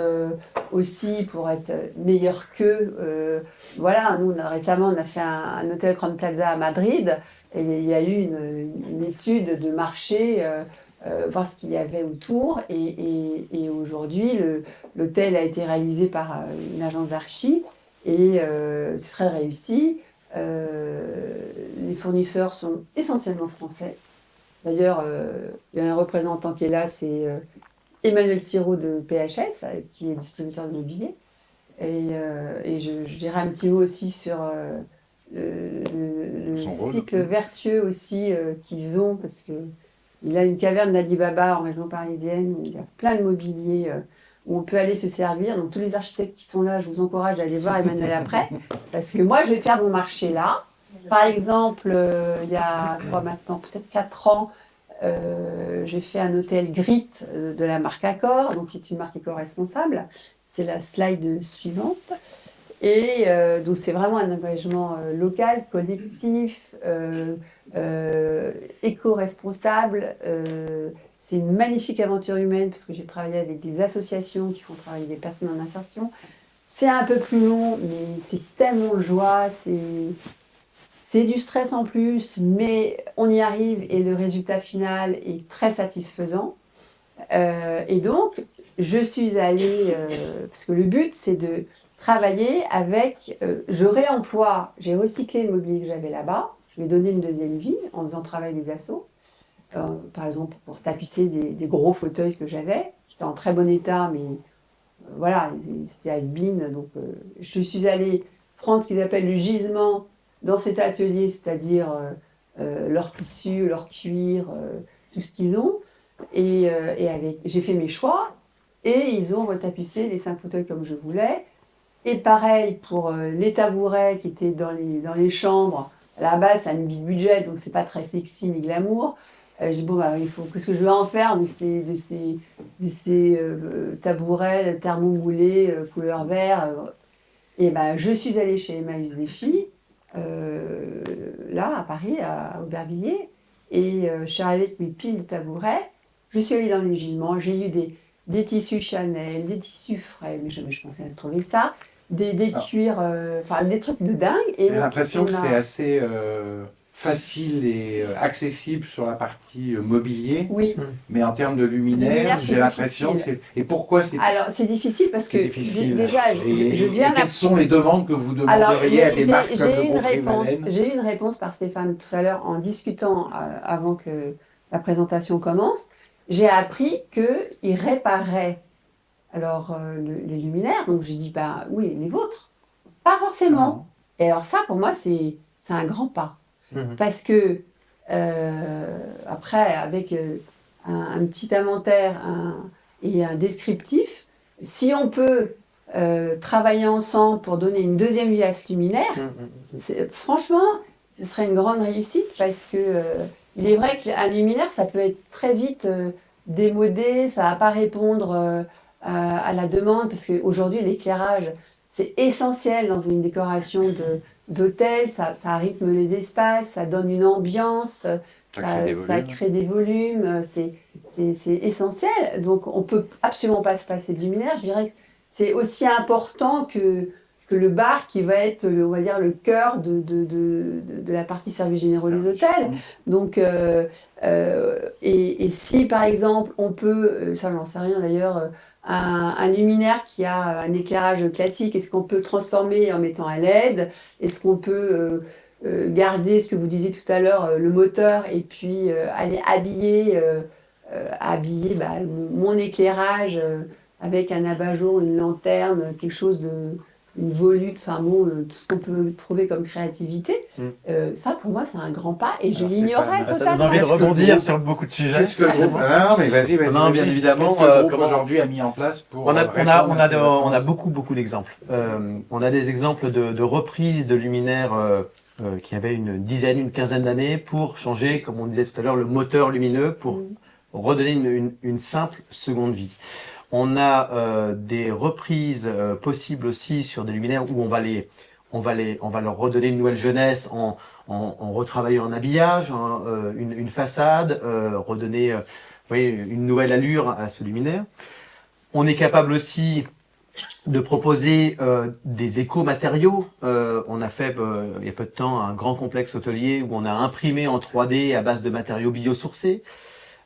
aussi pour être meilleur qu'eux. Voilà, nous récemment on a fait un hôtel Grand Plaza à Madrid et il y a eu une étude de marché, voir ce qu'il y avait autour, et aujourd'hui l'hôtel a été réalisé par une agence d'archi et c'est très réussi. Les fournisseurs sont essentiellement français. D'ailleurs, il y a un représentant qui est là, c'est Emmanuel Siraud de PHS, qui est distributeur de mobilier. Et je dirais un petit mot aussi sur le Son rôle. cycle vertueux aussi qu'ils ont, parce qu'il a une caverne d'Alibaba en région parisienne où il y a plein de mobilier où on peut aller se servir. Donc tous les architectes qui sont là, je vous encourage d'aller voir Emmanuel après, parce que moi je vais faire mon marché là. Par exemple, il y a quoi maintenant, peut-être 4 ans, j'ai fait un hôtel Grit de la marque Accor, donc qui est une marque éco-responsable. C'est la slide suivante. Et donc c'est vraiment un engagement local, collectif, éco-responsable. C'est une magnifique aventure humaine parce que j'ai travaillé avec des associations qui font travailler des personnes en insertion. C'est un peu plus long, mais c'est tellement de joie, c'est du stress en plus, mais on y arrive et le résultat final est très satisfaisant. Et donc, je suis allée, parce que le but c'est de travailler avec, je réemploie, j'ai recyclé le mobilier que j'avais là-bas, je vais donner une deuxième vie en faisant travailler des assos. Par exemple, pour tapisser des gros fauteuils que j'avais, qui étaient en très bon état, mais voilà, c'était has-been. Donc, je suis allée prendre ce qu'ils appellent le gisement dans cet atelier, c'est-à-dire leur tissu, leur cuir, tout ce qu'ils ont. Et j'ai fait mes choix et ils ont retapissé les 5 fauteuils comme je voulais. Et pareil pour les tabourets qui étaient dans les chambres. À la base, c'est un bis-budget, donc c'est pas très sexy ni glamour. J'ai dit, bon, bah, il faut que ce que je vais en faire de ces tabourets thermomoulés, couleur vert. Et ben, je suis allée chez Emmaüs des filles, là, à Paris, à Aubervilliers. Et je suis arrivée avec mes piles de tabourets. Je suis allée dans les gisements. J'ai eu des tissus Chanel, des tissus frais, mais je pensais trouver ça. Des cuirs, enfin des trucs de dingue. J'ai l'impression que c'est assez facile et accessible sur la partie mobilier, Oui. mais en termes de luminaire, j'ai l'impression que c'est... Et pourquoi c'est Alors, c'est difficile parce que difficile déjà, je viens quelles sont les demandes que vous demanderiez à des marques comme le groupe Rivalène? J'ai eu une réponse par Stéphane tout à l'heure en discutant avant que la présentation commence. J'ai appris qu'il réparait alors les luminaires. Donc, j'ai dit, bah oui, les vôtres. Pas forcément. Et alors ça, pour moi, c'est un grand pas. Parce que, après, avec un petit inventaire et un descriptif, si on peut travailler ensemble pour donner une deuxième vie à ce luminaire, franchement, ce serait une grande réussite parce que il est vrai qu'un luminaire, ça peut être très vite démodé, ça ne va pas répondre à la demande parce qu'aujourd'hui, l'éclairage, c'est essentiel dans une décoration d'hôtel, ça rythme les espaces, ça donne une ambiance, ça crée des volumes, c'est essentiel. Donc on ne peut absolument pas se passer de luminaire. Je dirais que c'est aussi important que le bar qui va être, on va dire, le cœur de la partie services généraux des hôtels. Donc, et si par exemple on peut, ça j'en sais rien d'ailleurs, un luminaire qui a un éclairage classique, est-ce qu'on peut transformer en mettant un LED? Est-ce qu'on peut garder ce que vous disiez tout à l'heure, le moteur, et puis aller habiller mon éclairage avec un abat-jour, une lanterne, quelque chose une volute, enfin bon, tout ce qu'on peut trouver comme créativité. Ça, pour moi, c'est un grand pas et je l'ignorais totalement. Ça donne envie de rebondir sur beaucoup de sujets. Qu'est-ce que le groupe... Non, mais vas-y. Non, bien évidemment. Qu'est-ce que le groupe aujourd'hui a mis en place pour on a beaucoup d'exemples. On a des exemples de reprises de luminaires qui avaient une quinzaine d'années pour changer, comme on disait tout à l'heure, le moteur lumineux pour redonner une simple seconde vie. On a des reprises possibles aussi sur des luminaires où on va leur redonner une nouvelle jeunesse en retravaillant un habillage, une façade, redonner une nouvelle allure à ce luminaire. On est capable aussi de proposer des éco-matériaux. On a fait il y a peu de temps un grand complexe hôtelier où on a imprimé en 3D à base de matériaux biosourcés.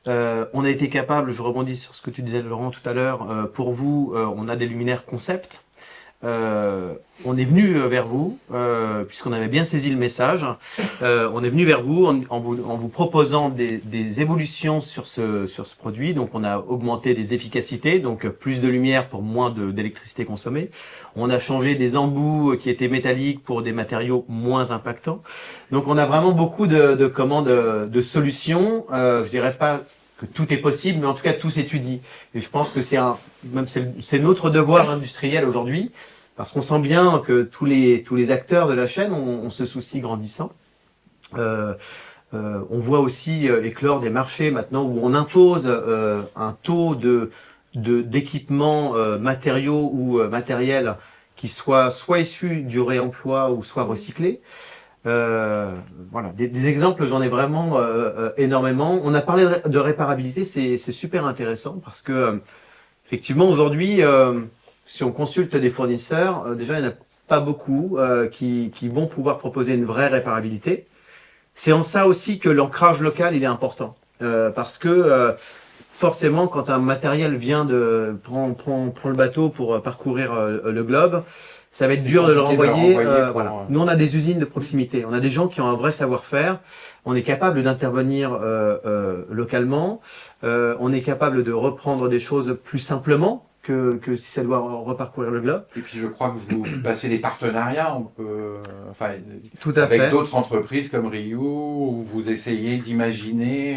On a été capable, je rebondis sur ce que tu disais Laurent tout à l'heure, pour vous, on a des luminaires concept on est venu vers vous, puisqu'on avait bien saisi le message. On est venu vers vous en vous proposant des évolutions sur ce produit. Donc, on a augmenté les efficacités, donc plus de lumière pour moins d'électricité consommée. On a changé des embouts qui étaient métalliques pour des matériaux moins impactants. Donc, on a vraiment beaucoup de solutions. Je dirais pas que tout est possible, mais en tout cas, tout s'étudie. Et je pense que c'est notre devoir industriel aujourd'hui, parce qu'on sent bien que tous les acteurs de la chaîne ont ce souci grandissant. On voit aussi éclore des marchés maintenant où on impose un taux d'équipements matériaux ou matériels qui soit issus du réemploi ou soit recyclés. Voilà, des exemples, j'en ai vraiment énormément. On a parlé de réparabilité, c'est super intéressant parce que effectivement aujourd'hui, si on consulte des fournisseurs, déjà il n'y en a pas beaucoup qui vont pouvoir proposer une vraie réparabilité. C'est en ça aussi que l'ancrage local il est important parce que forcément quand un matériel prend le bateau pour parcourir le globe, ça va être dur de le renvoyer. Voilà. Nous, on a des usines de proximité. On a des gens qui ont un vrai savoir-faire. On est capable d'intervenir localement. On est capable de reprendre des choses plus simplement que si ça doit reparcourir le globe. Et puis je crois que vous passez des partenariats Tout à avec fait. d'autres entreprises comme Ryu, où vous essayez d'imaginer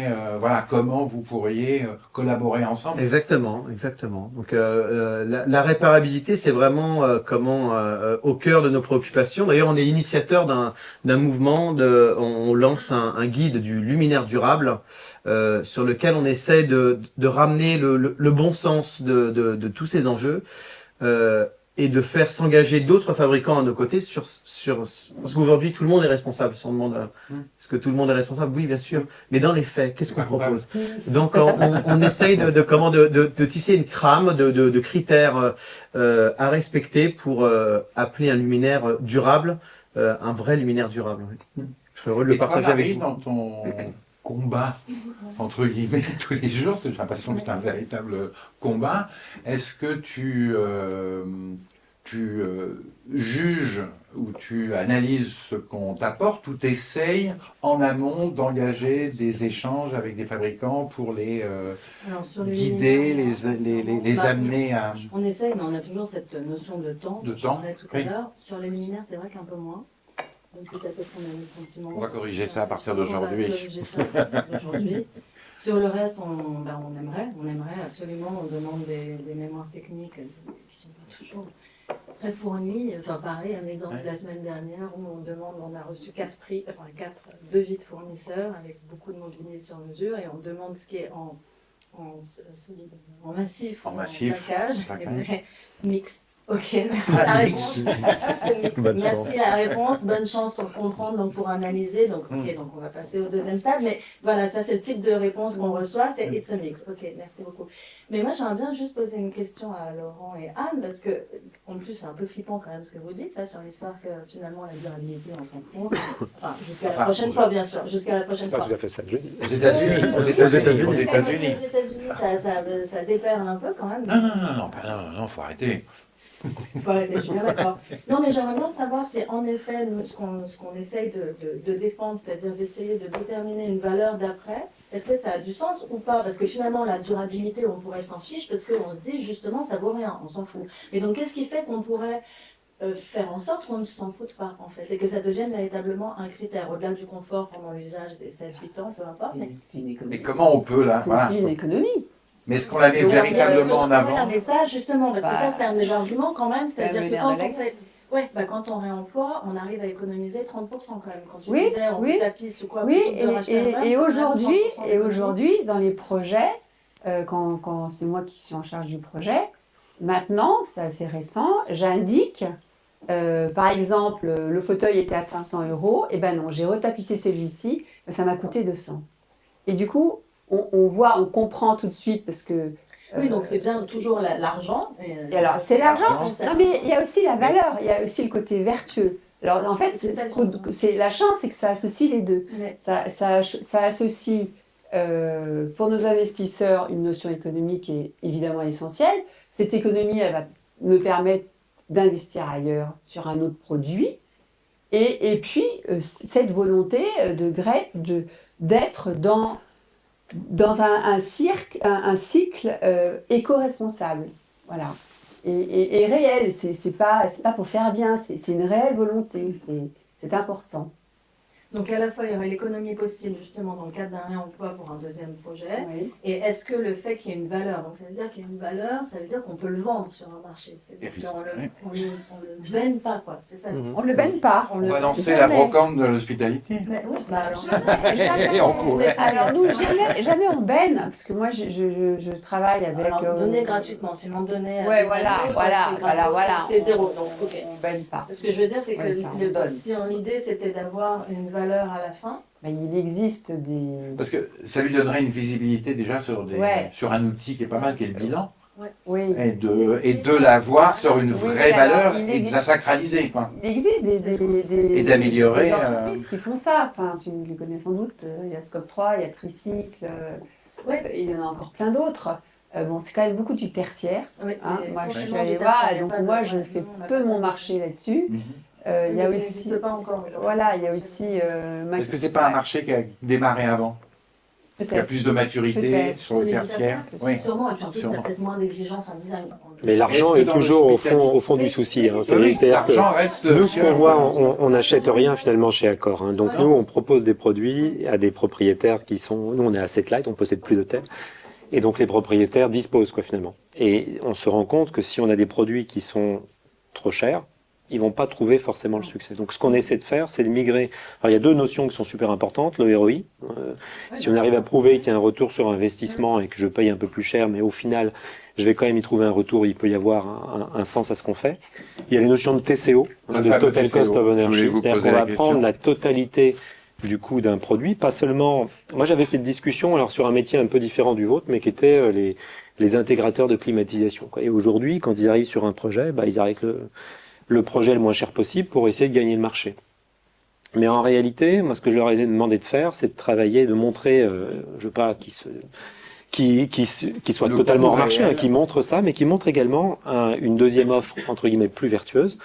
comment vous pourriez collaborer ensemble. Exactement. Donc la réparabilité, c'est vraiment au cœur de nos préoccupations. D'ailleurs, on est initiateur d'un mouvement. On lance un guide du luminaire durable sur lequel on essaie de ramener le bon sens de tous ces enjeux et de faire s'engager d'autres fabricants à nos côtés parce qu'aujourd'hui tout le monde est responsable. Si on demande est-ce que tout le monde est responsable, oui bien sûr, mais dans les faits, qu'est-ce qu'on propose? Donc on essaye de tisser une trame de critères à respecter pour appeler un luminaire durable, un vrai luminaire durable. Oui. Je serais heureux de le Et toi, partager avec Marie, vous. dans ton combat, entre guillemets, tous les jours, parce que j'ai l'impression que c'est un véritable combat, est-ce que tu juges ou tu analyses ce qu'on t'apporte ou tu essayes en amont d'engager des échanges avec des fabricants pour les Alors, sur les guider, luminaires, les amener à... on essaye, mais on a toujours cette notion de temps. De dont je temps, parlais tout oui. à l'heure. Sur les luminaires, c'est vrai qu'un peu moins. Donc peut-être parce qu'on a eu le sentiment. On va corriger ça à partir On va d'aujourd'hui. corriger ça à partir d'aujourd'hui. Sur le reste, on aimerait absolument. On demande des mémoires techniques qui sont pas toujours très fournies. Enfin, pareil, un exemple Ouais. la semaine dernière où on a reçu 4 devis de fournisseurs avec beaucoup de mobilier sur mesure et on demande ce qui est en solide, en massif, En ou massif, en plaquage. plaquage. Et c'est mix. Ok, merci la réponse. C'est mix. Bonne Merci la réponse. Bonne chance pour comprendre, donc pour analyser. Donc, ok, donc on va passer au deuxième stade. Mais voilà, ça c'est le type de réponse qu'on reçoit, c'est it's a mix. Ok, merci beaucoup. Mais moi j'aimerais bien juste poser une question à Laurent et Anne parce que en plus c'est un peu flippant quand même ce que vous dites là sur l'histoire que finalement la durabilité on s'en fout. Enfin, jusqu'à la prochaine fois bien sûr. Jusqu'à la prochaine C'est pas fois. tout à fait ça que je dis. Aux États-Unis, aux États-Unis. Les États-Unis, ça déperle un peu quand même. Non, faut arrêter. Faut arrêter, je suis bien d'accord. Non, mais j'aimerais bien savoir si, en effet, nous, ce qu'on essaye de défendre, c'est-à-dire d'essayer de déterminer une valeur d'après, est-ce que ça a du sens ou pas? Parce que finalement, la durabilité, on pourrait s'en fiche, parce qu'on se dit, justement, ça vaut rien, on s'en fout. Mais donc, qu'est-ce qui fait qu'on pourrait faire en sorte qu'on ne s'en foute pas, en fait, et que ça devienne véritablement un critère, au-delà du confort pendant l'usage des 7-8 ans, peu importe. Mais C'est une économie. Mais comment on peut là C'est voilà. aussi une économie. Mais est-ce qu'on la met Donc, véritablement en avant? Voilà, mais ça, justement, parce que Bah, ça, c'est un des arguments quand même, c'est-à-dire le que nerf quand de la on fait... Ouais, quand on réemploie, on arrive à économiser 30% quand même. Quand tu Oui, disais, on oui. tapisse ou quoi, Oui, plutôt que de racheter un meuble, et c'est aujourd'hui, vraiment 30% d'économie. dans les projets, quand c'est moi qui suis en charge du projet, maintenant, c'est assez récent, j'indique, par exemple, le fauteuil était à 500 €, et ben non, j'ai retapissé celui-ci, mais ça m'a coûté 200. Et du coup, on comprend tout de suite parce que. Oui, donc c'est bien toujours l'argent. Et alors, c'est l'argent. essentiel. Non, mais il y a aussi la valeur, il y a aussi le côté vertueux. Alors, en fait, C'est ça c'est la chance, c'est que ça associe les deux. Ouais. Ça associe pour nos investisseurs une notion économique qui est évidemment essentielle. Cette économie, elle va me permettre d'investir ailleurs sur un autre produit. Et puis, cette volonté de GREP d'être dans un cycle éco-responsable. Voilà. Et réel. C'est pas pour faire bien, c'est une réelle volonté. C'est important. Donc à la fois, il y aurait l'économie possible justement dans le cadre d'un réemploi pour un deuxième projet. Oui. Et est-ce que le fait qu'il y ait une valeur, donc ça veut dire qu'il y a une valeur, ça veut dire qu'on peut le vendre sur un marché. C'est-à-dire qu'on le baigne pas, quoi. C'est ça. On ne le baigne pas. On va lancer la brocante de l'hospitalité. Oui, bah alors, Et on pourrait. Alors nous, jamais on baigne, parce que moi je travaille avec... alors, donner gratuitement, sinon donner à Ouais, des voilà, assos, voilà, c'est voilà, gratuit, voilà. c'est zéro. Donc, ok. On baigne pas. Ce que je veux dire, c'est que Ouais, on donne. si l'idée c'était d'avoir une valeur à la fin, Mais il existe des... Parce que ça lui donnerait une visibilité déjà Ouais. sur un outil qui est pas mal, qui est le bilan. Oui. Et de l'avoir sur une vraie alors, valeur il et de la sacraliser, quoi. Il existe Et d'améliorer, des entreprises qui font ça. Enfin, tu les connais sans doute. Il y a Scope 3, il y a Tricycle, il y en a encore plein d'autres. Bon, c'est quand même beaucoup du tertiaire. oui, Hein. c'est Moi, je suis essentiellement allée du voir, tertiaire, donc pas de- moi, je fais on a peu pas mon de- marché là-dessus. Mhm. Il y a ça aussi... n'existe pas encore aujourd'hui. Voilà, il y a aussi... Est-ce que c'est pas un marché qui a démarré avant, qui a Peut-être. plus de maturité Peut-être. sur le tertiaire? Oui. Sûrement, et puis en plus, il y a Sûrement. peut-être moins d'exigences en design. Mais l'argent Est-ce est que dans toujours l'hospitalité- au fond du souci. Hein. Oui, C'est-à-dire que l'argent reste. nous, ce qu'on voit, on n'achète rien finalement chez Accor. Hein. Donc nous, on propose des produits à des propriétaires qui sont... Nous, on est asset light, on possède plus d'hôtels. Et donc les propriétaires disposent, quoi, finalement. Et on se rend compte que si on a des produits qui sont trop chers, ils vont pas trouver forcément le succès. Donc ce qu'on essaie de faire, c'est de migrer. Alors il y a deux notions qui sont super importantes, le ROI. Si on arrive à prouver qu'il y a un retour sur investissement et que je paye un peu plus cher, mais au final, je vais quand même y trouver un retour, il peut y avoir un sens à ce qu'on fait. Il y a les notions de TCO, Le de fameux Total TCO. Cost of Je voulais Ownership. vous C'est-à-dire poser qu'on la va question. prendre la totalité du coût d'un produit, pas seulement... Moi j'avais cette discussion alors sur un métier un peu différent du vôtre, mais qui était les intégrateurs de climatisation, quoi. Et aujourd'hui, quand ils arrivent sur un projet, ils arrivent avec le projet le moins cher possible pour essayer de gagner le marché. Mais en réalité, moi, ce que je leur ai demandé de faire, c'est de travailler, de montrer, je veux pas qu'ils soient Le totalement coût hors marché, réel. qui montrent ça, mais qui montrent également une deuxième offre, entre guillemets, plus vertueuse,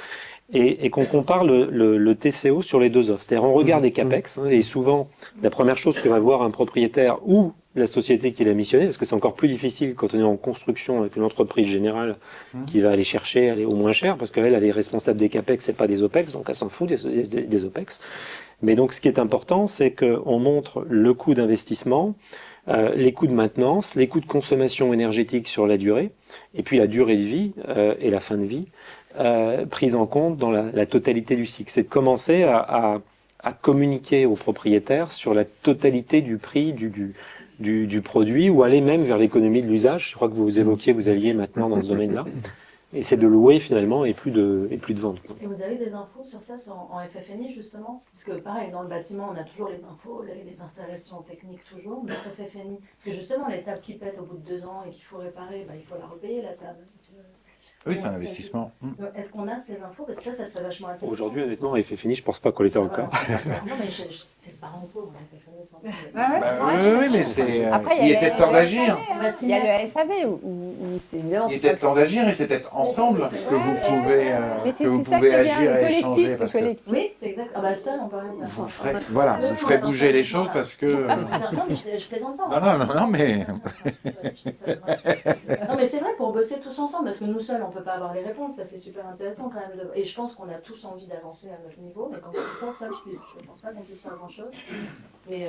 et qu'on compare le TCO sur les deux offres. C'est-à-dire, on regarde les CAPEX, hein, et souvent, la première chose que va voir un propriétaire ou la société qui l'a missionné, parce que c'est encore plus difficile quand on est en construction avec une entreprise générale qui va aller chercher, aller au moins cher, parce qu'elle, elle est responsable des CAPEX, c'est pas des OPEX, donc elle s'en fout des OPEX. Mais donc, ce qui est important, c'est qu'on montre le coût d'investissement, les coûts de maintenance, les coûts de consommation énergétique sur la durée, et puis la durée de vie et la fin de vie, prise en compte dans la totalité du cycle. C'est de commencer à communiquer aux propriétaires sur la totalité du prix du produit, ou aller même vers l'économie de l'usage. Je crois que vous évoquiez, vous alliez maintenant dans ce domaine-là. Et c'est de louer finalement et plus de vendre, quoi. Et vous avez des infos sur ça en FFNI justement? Parce que pareil, dans le bâtiment, on a toujours les infos, les installations techniques toujours, mais FFNI, parce que justement, les tables qui pètent au bout de 2 ans et qu'il faut réparer, il faut la repayer la table. Oui, c'est un investissement. Est-ce qu'on a ces infos? Parce que ça serait vachement intéressant. Aujourd'hui, honnêtement, à FFNI, je pense pas qu'on les a encore. Non, mais c'est le parent pauvre, FFNI, sans doute. Oui, mais c'est. Après, Il y a était le temps d'agir. SAV, hein. Il y a le SAV où c'est évidemment. Il était temps d'agir et c'est peut-être ensemble que vous pouvez, Mais que vous c'est ça pouvez qui est bien, agir le et échanger. collectif, Parce le que collectif. Oui, c'est exact. Ah bah seul, on peut rien faire. vous ferez, voilà, vous ferez bouger les choses parce que. Non, mais je plaisante pas. Non, mais. Non, mais c'est vrai pour bosser tous ensemble, parce que nous seuls, on peut pas avoir les réponses. Ça, c'est super intéressant quand même. Et je pense qu'on a tous envie d'avancer à notre niveau, mais quand on fait ça, je pense pas qu'on puisse faire grand-chose. Mais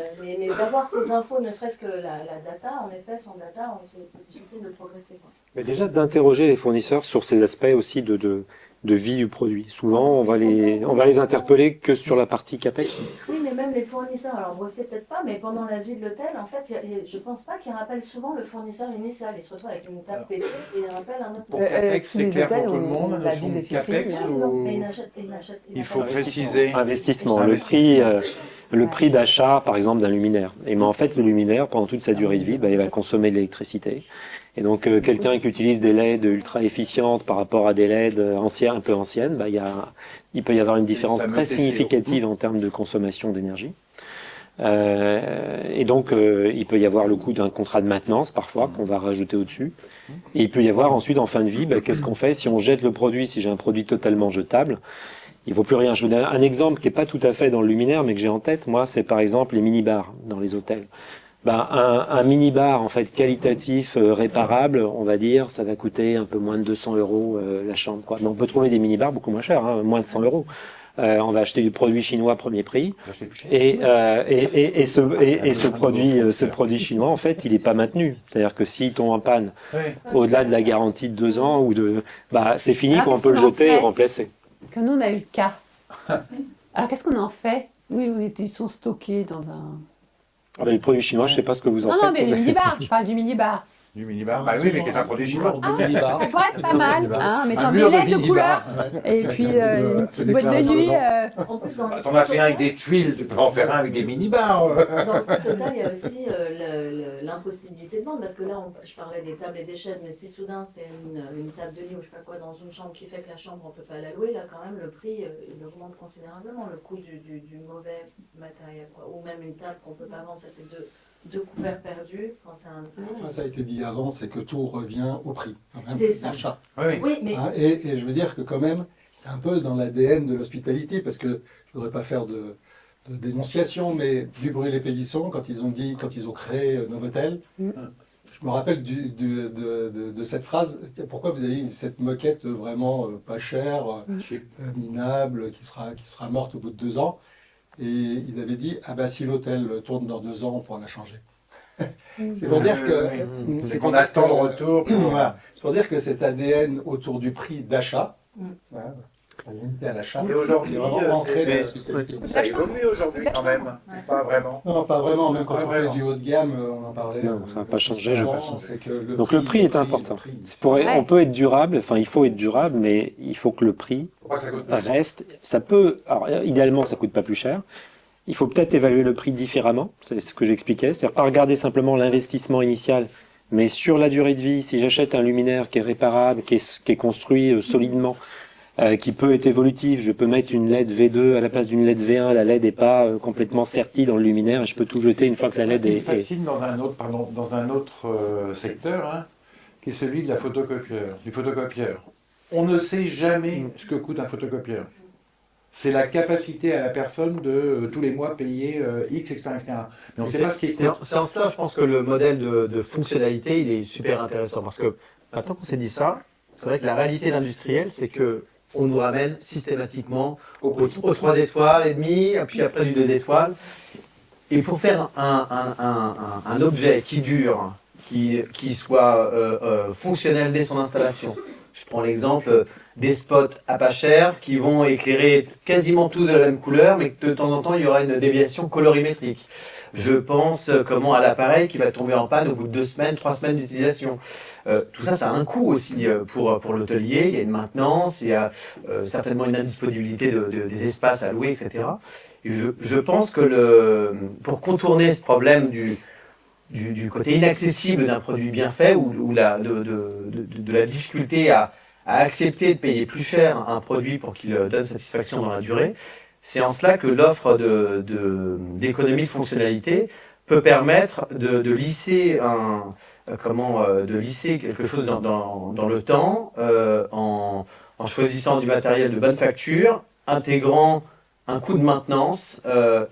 d'avoir ces infos, ne serait-ce que la data, en effet, sans data, c'est difficile de progresser, quoi. Mais déjà d'interroger les fournisseurs sur ces aspects aussi de vie du produit. Souvent, on va les interpeller que sur la partie CAPEX. Oui, mais même les fournisseurs, alors vous savez peut-être pas, mais pendant la vie de l'hôtel, en fait, je pense pas qu'ils rappellent souvent le fournisseur initial. Ils se retrouvent avec une table pétée et ils rappellent un autre. Bon, CAPEX, c'est clair pour tout le monde, la la notion de Bible est CAPEX fictive, Non, ou. mais ils n'achètent. Il faut appellent- préciser. Investissement, le prix d'achat, par exemple, d'un luminaire. Et mais en fait, le luminaire, pendant toute sa durée de vie, il va consommer de l'électricité. Et donc, quelqu'un qui utilise des LED ultra efficientes par rapport à des LED anciens, un peu anciennes, il peut y avoir une différence Ça me très TCO. significative en termes de consommation d'énergie. Et donc, il peut y avoir le coût d'un contrat de maintenance, parfois, qu'on va rajouter au-dessus. Et il peut y avoir ensuite, en fin de vie, qu'est-ce qu'on fait si on jette le produit, si j'ai un produit totalement jetable, il ne vaut plus rien. Je vous donne un exemple qui n'est pas tout à fait dans le luminaire, mais que j'ai en tête, moi, c'est par exemple les mini-bars dans les hôtels. Un mini-bar, en fait, qualitatif, réparable, on va dire, ça va coûter un peu moins de 200 € la chambre, quoi. Mais on peut trouver des mini-bars beaucoup moins chers, hein, moins de 100 €. On va acheter du produit chinois premier prix. Ce produit chinois, en fait, il n'est pas maintenu. C'est-à-dire que s'il tombe en panne, au-delà de la garantie de 2 ans, c'est fini, Alors, qu'on qu'est-ce peut le qu'on en jeter fait et remplacer. Parce que nous, on a eu le cas. Alors, qu'est-ce qu'on en fait? Oui, ils sont stockés dans un... Les produits chinois, je ne sais pas ce que vous en Non, faites. non, mais le minibar, je parle du minibar. Du minibar, bah oui, mais qui est un produit chinois. Ça pourrait être pas mal, hein, mais Un t'en mur mets de LED de minibar. couleur. Et puis une petite Des boîte de déclarations nuit. dedans. En plus, dans les T'en as fait un avec des tuiles, tu peux en faire un avec des minibars. Dans le Free Total, il y a aussi l'impossibilité de vendre, parce que là, je parlais des tables et des chaises, mais si soudain c'est une table de nuit ou je sais pas quoi dans une chambre qui fait que la chambre on peut pas la louer, là quand même le prix il augmente considérablement, le coût du mauvais matériel, quoi. Ou même une table qu'on peut pas vendre, ça fait deux couverts perdus, enfin, c'est un vrai Enfin, ça a été dit avant, c'est que tout revient au prix. Enfin, C'est ça. d'achat. Oui, oui. Oui, mais Hein, et je veux dire que quand même, c'est un peu dans l'ADN de l'hospitalité, parce que je ne voudrais pas faire de dénonciation, mais du Brûlé-Pélisson, quand ils ont créé Novotel, je me rappelle de cette phrase, pourquoi vous avez eu cette moquette vraiment pas chère, minable, qui sera morte au bout de 2 ans, et ils avaient dit, ah bah si l'hôtel tourne dans 2 ans, on pourra la changer. C'est pour dire que... C'est qu'on attend le retour. Voilà. C'est pour dire que cet ADN autour du prix d'achat, hein, la limité à l'achat, Et aujourd'hui, il est vraiment ancré dans mais- l'hospitalité. Ça évolue aujourd'hui quand même. Pas vraiment. Non, pas vraiment. Même quand Pas on vraiment. fait du haut de gamme, on en parlait. Non, ça n'a pas changé, je pense. C'est que Donc le prix est important. Ouais. On peut être durable, enfin il faut être durable, mais il faut que le prix Faut pas que ça coûte plus. reste. Ça peut, alors idéalement ça coûte pas plus cher. Il faut peut-être évaluer le prix différemment, c'est ce que j'expliquais, c'est-à-dire pas regarder simplement l'investissement initial, mais sur la durée de vie. Si j'achète un luminaire qui est réparable, qui est construit solidement, qui peut être évolutif, je peux mettre une LED V2 à la place d'une LED V1, la LED n'est pas complètement sertie dans le luminaire et je peux tout jeter une fois que la Ce LED qui me est... fascine dans un autre secteur, hein, qui est celui de la du photocopieur. On ne sait jamais ce que coûte un photocopieur. C'est la capacité à la personne de tous les mois payer X, etc., etc. Mais on ne sait pas ce qu'il C'est coûte. en cela, je pense que le modèle de fonctionnalité, il est super intéressant. Parce que maintenant qu'on s'est dit ça, c'est vrai que la réalité de l'industriel, c'est que on nous ramène systématiquement aux 3 étoiles et demi, puis après du 2 étoiles. Et pour faire un objet qui dure, qui soit fonctionnel dès son installation, je prends l'exemple des spots à pas cher qui vont éclairer quasiment tous de la même couleur, mais que de temps en temps, il y aura une déviation colorimétrique. Je pense comment à l'appareil qui va tomber en panne au bout de 2 semaines, 3 semaines d'utilisation. Tout ça, ça a un coût aussi pour l'hôtelier. Il y a une maintenance, il y a certainement une indisponibilité des espaces à louer, etc. Et je pense que pour contourner ce problème du côté inaccessible d'un produit bien fait ou de la difficulté à accepter de payer plus cher un produit pour qu'il donne satisfaction dans la durée, c'est en cela que l'offre d'économie de fonctionnalité peut permettre de lisser quelque chose dans le temps en choisissant du matériel de bonne facture, intégrant un coût de maintenance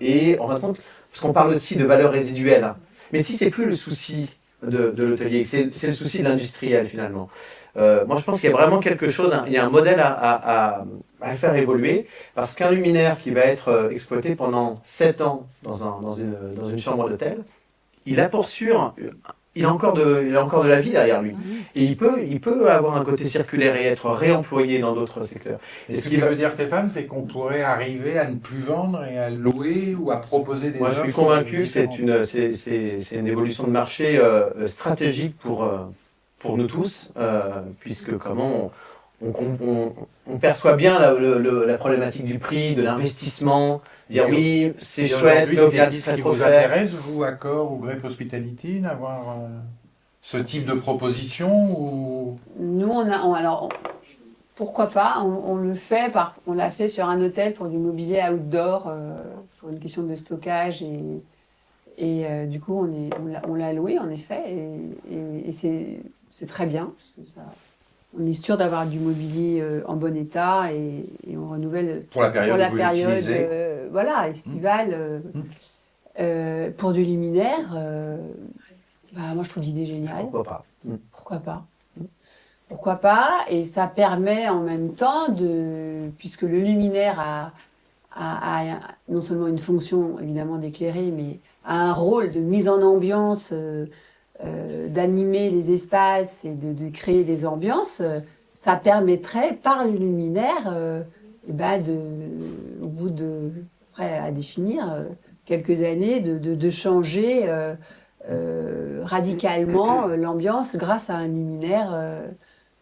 et en fin de compte, parce qu'on parle aussi de valeur résiduelle. Hein. Mais si c'est plus le souci de l'hôtelier, c'est le souci de l'industriel finalement. Moi je pense qu'il y a vraiment quelque chose, il y a un modèle à faire évoluer, parce qu'un luminaire qui va être exploité pendant 7 ans dans une chambre d'hôtel, il a pour sûr, il a encore de la vie derrière lui. Et il peut avoir un côté circulaire et être réemployé dans d'autres secteurs. Et ce qui veut dire, Stéphane, c'est qu'on pourrait arriver à ne plus vendre et à louer ou à proposer des Moi, je suis offres convaincu que différentes. c'est une évolution de marché stratégique pour nous tous, puisque comment on perçoit bien la problématique du prix, de l'investissement, dire Et oui, c'est Et chouette, aujourd'hui, mais au final, c'est ce ce serait qui trop vous cher. intéresse, vous, Accor ou Grape Hospitality, d'avoir ce type de proposition ou... Nous, pourquoi pas, on le fait, on l'a fait sur un hôtel pour du mobilier outdoor, pour une question de stockage et Et du coup, on l'a loué, en effet, et c'est très bien, parce que ça, on est sûr d'avoir du mobilier en bon état, et on renouvelle Pour la période où vous l'utilisez. voilà, estivale. Pour du luminaire, moi je trouve l'idée géniale. Pourquoi pas? Pourquoi pas? Pourquoi pas? Et ça permet en même temps puisque le luminaire a non seulement une fonction évidemment d'éclairer, mais a un rôle de mise en ambiance, d'animer les espaces et de créer des ambiances, ça permettrait par le luminaire, au bout de, après à définir, quelques années, de changer radicalement l'ambiance grâce à un luminaire,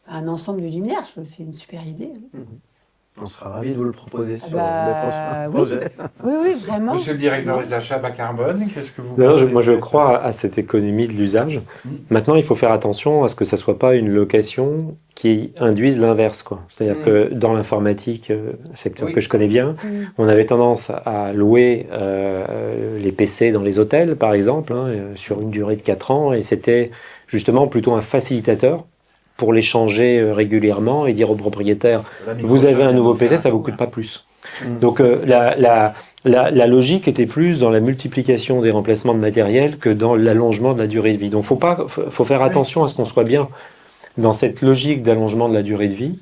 un ensemble de luminaires. Je trouve que c'est une super idée. On sera ravis de vous le proposer sur bah, le prochain projet. Oui, vraiment. Monsieur le directeur des achats bas carbone, qu'est-ce que vous D'ailleurs, pensez moi, de je cette- crois à cette économie de l'usage. Maintenant, il faut faire attention à ce que ça soit pas une location qui induise l'inverse, quoi. C'est-à-dire que dans l'informatique, secteur Oui. que je connais bien, on avait tendance à louer les PC dans les hôtels, par exemple, hein, sur une durée de 4 ans, et c'était justement plutôt un facilitateur pour les changer régulièrement et dire au propriétaire, La vous avez un vient nouveau de faire PC, un ça vous coup, coûte pas plus. Mm. Donc la logique était plus dans la multiplication des remplacements de matériel que dans l'allongement de la durée de vie. Donc faut faire attention à ce qu'on soit bien dans cette logique d'allongement de la durée de vie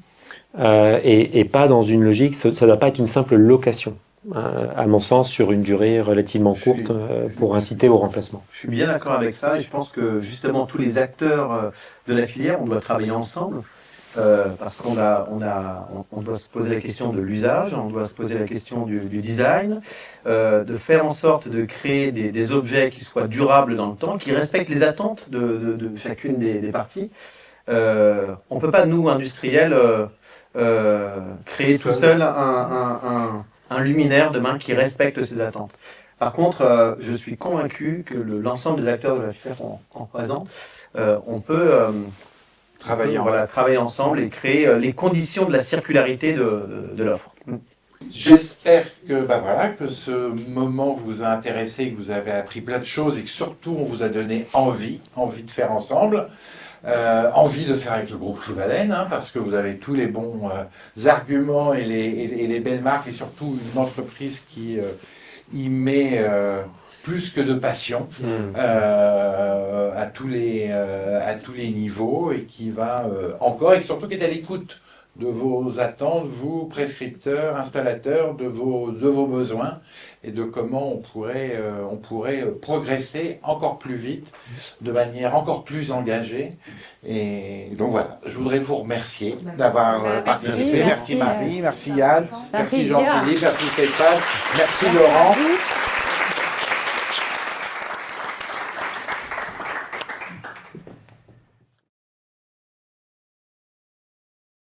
et pas dans une logique, ça ne doit pas être une simple location, à mon sens, sur une durée relativement courte pour inciter au remplacement. Je suis bien d'accord avec ça et je pense que justement tous les acteurs de la filière, on doit travailler ensemble parce qu'on on doit se poser la question de l'usage, on doit se poser la question du design, de faire en sorte de créer des objets qui soient durables dans le temps, qui respectent les attentes de chacune des parties. On peut pas, nous, industriels, créer tout seul un luminaire demain qui respecte ces attentes. Par contre, je suis convaincu que l'ensemble des acteurs de la filière en présent, on peut travailler ensemble et créer les conditions de la circularité de l'offre. J'espère que ce moment vous a intéressé, que vous avez appris plein de choses et que surtout on vous a donné envie de faire ensemble. Envie de faire avec le groupe Rivalène, hein, parce que vous avez tous les bons arguments et les belles marques, et surtout une entreprise qui y met plus que de passion à tous les niveaux, et qui va encore, et surtout qui est à l'écoute de vos attentes, vous, prescripteurs, installateurs, de vos besoins, et de comment on pourrait progresser encore plus vite, de manière encore plus engagée. Et donc voilà, je voudrais vous remercier d'avoir participé. Merci Marie, merci Yann, merci Jean-Philippe, merci Stéphane, merci Laurent.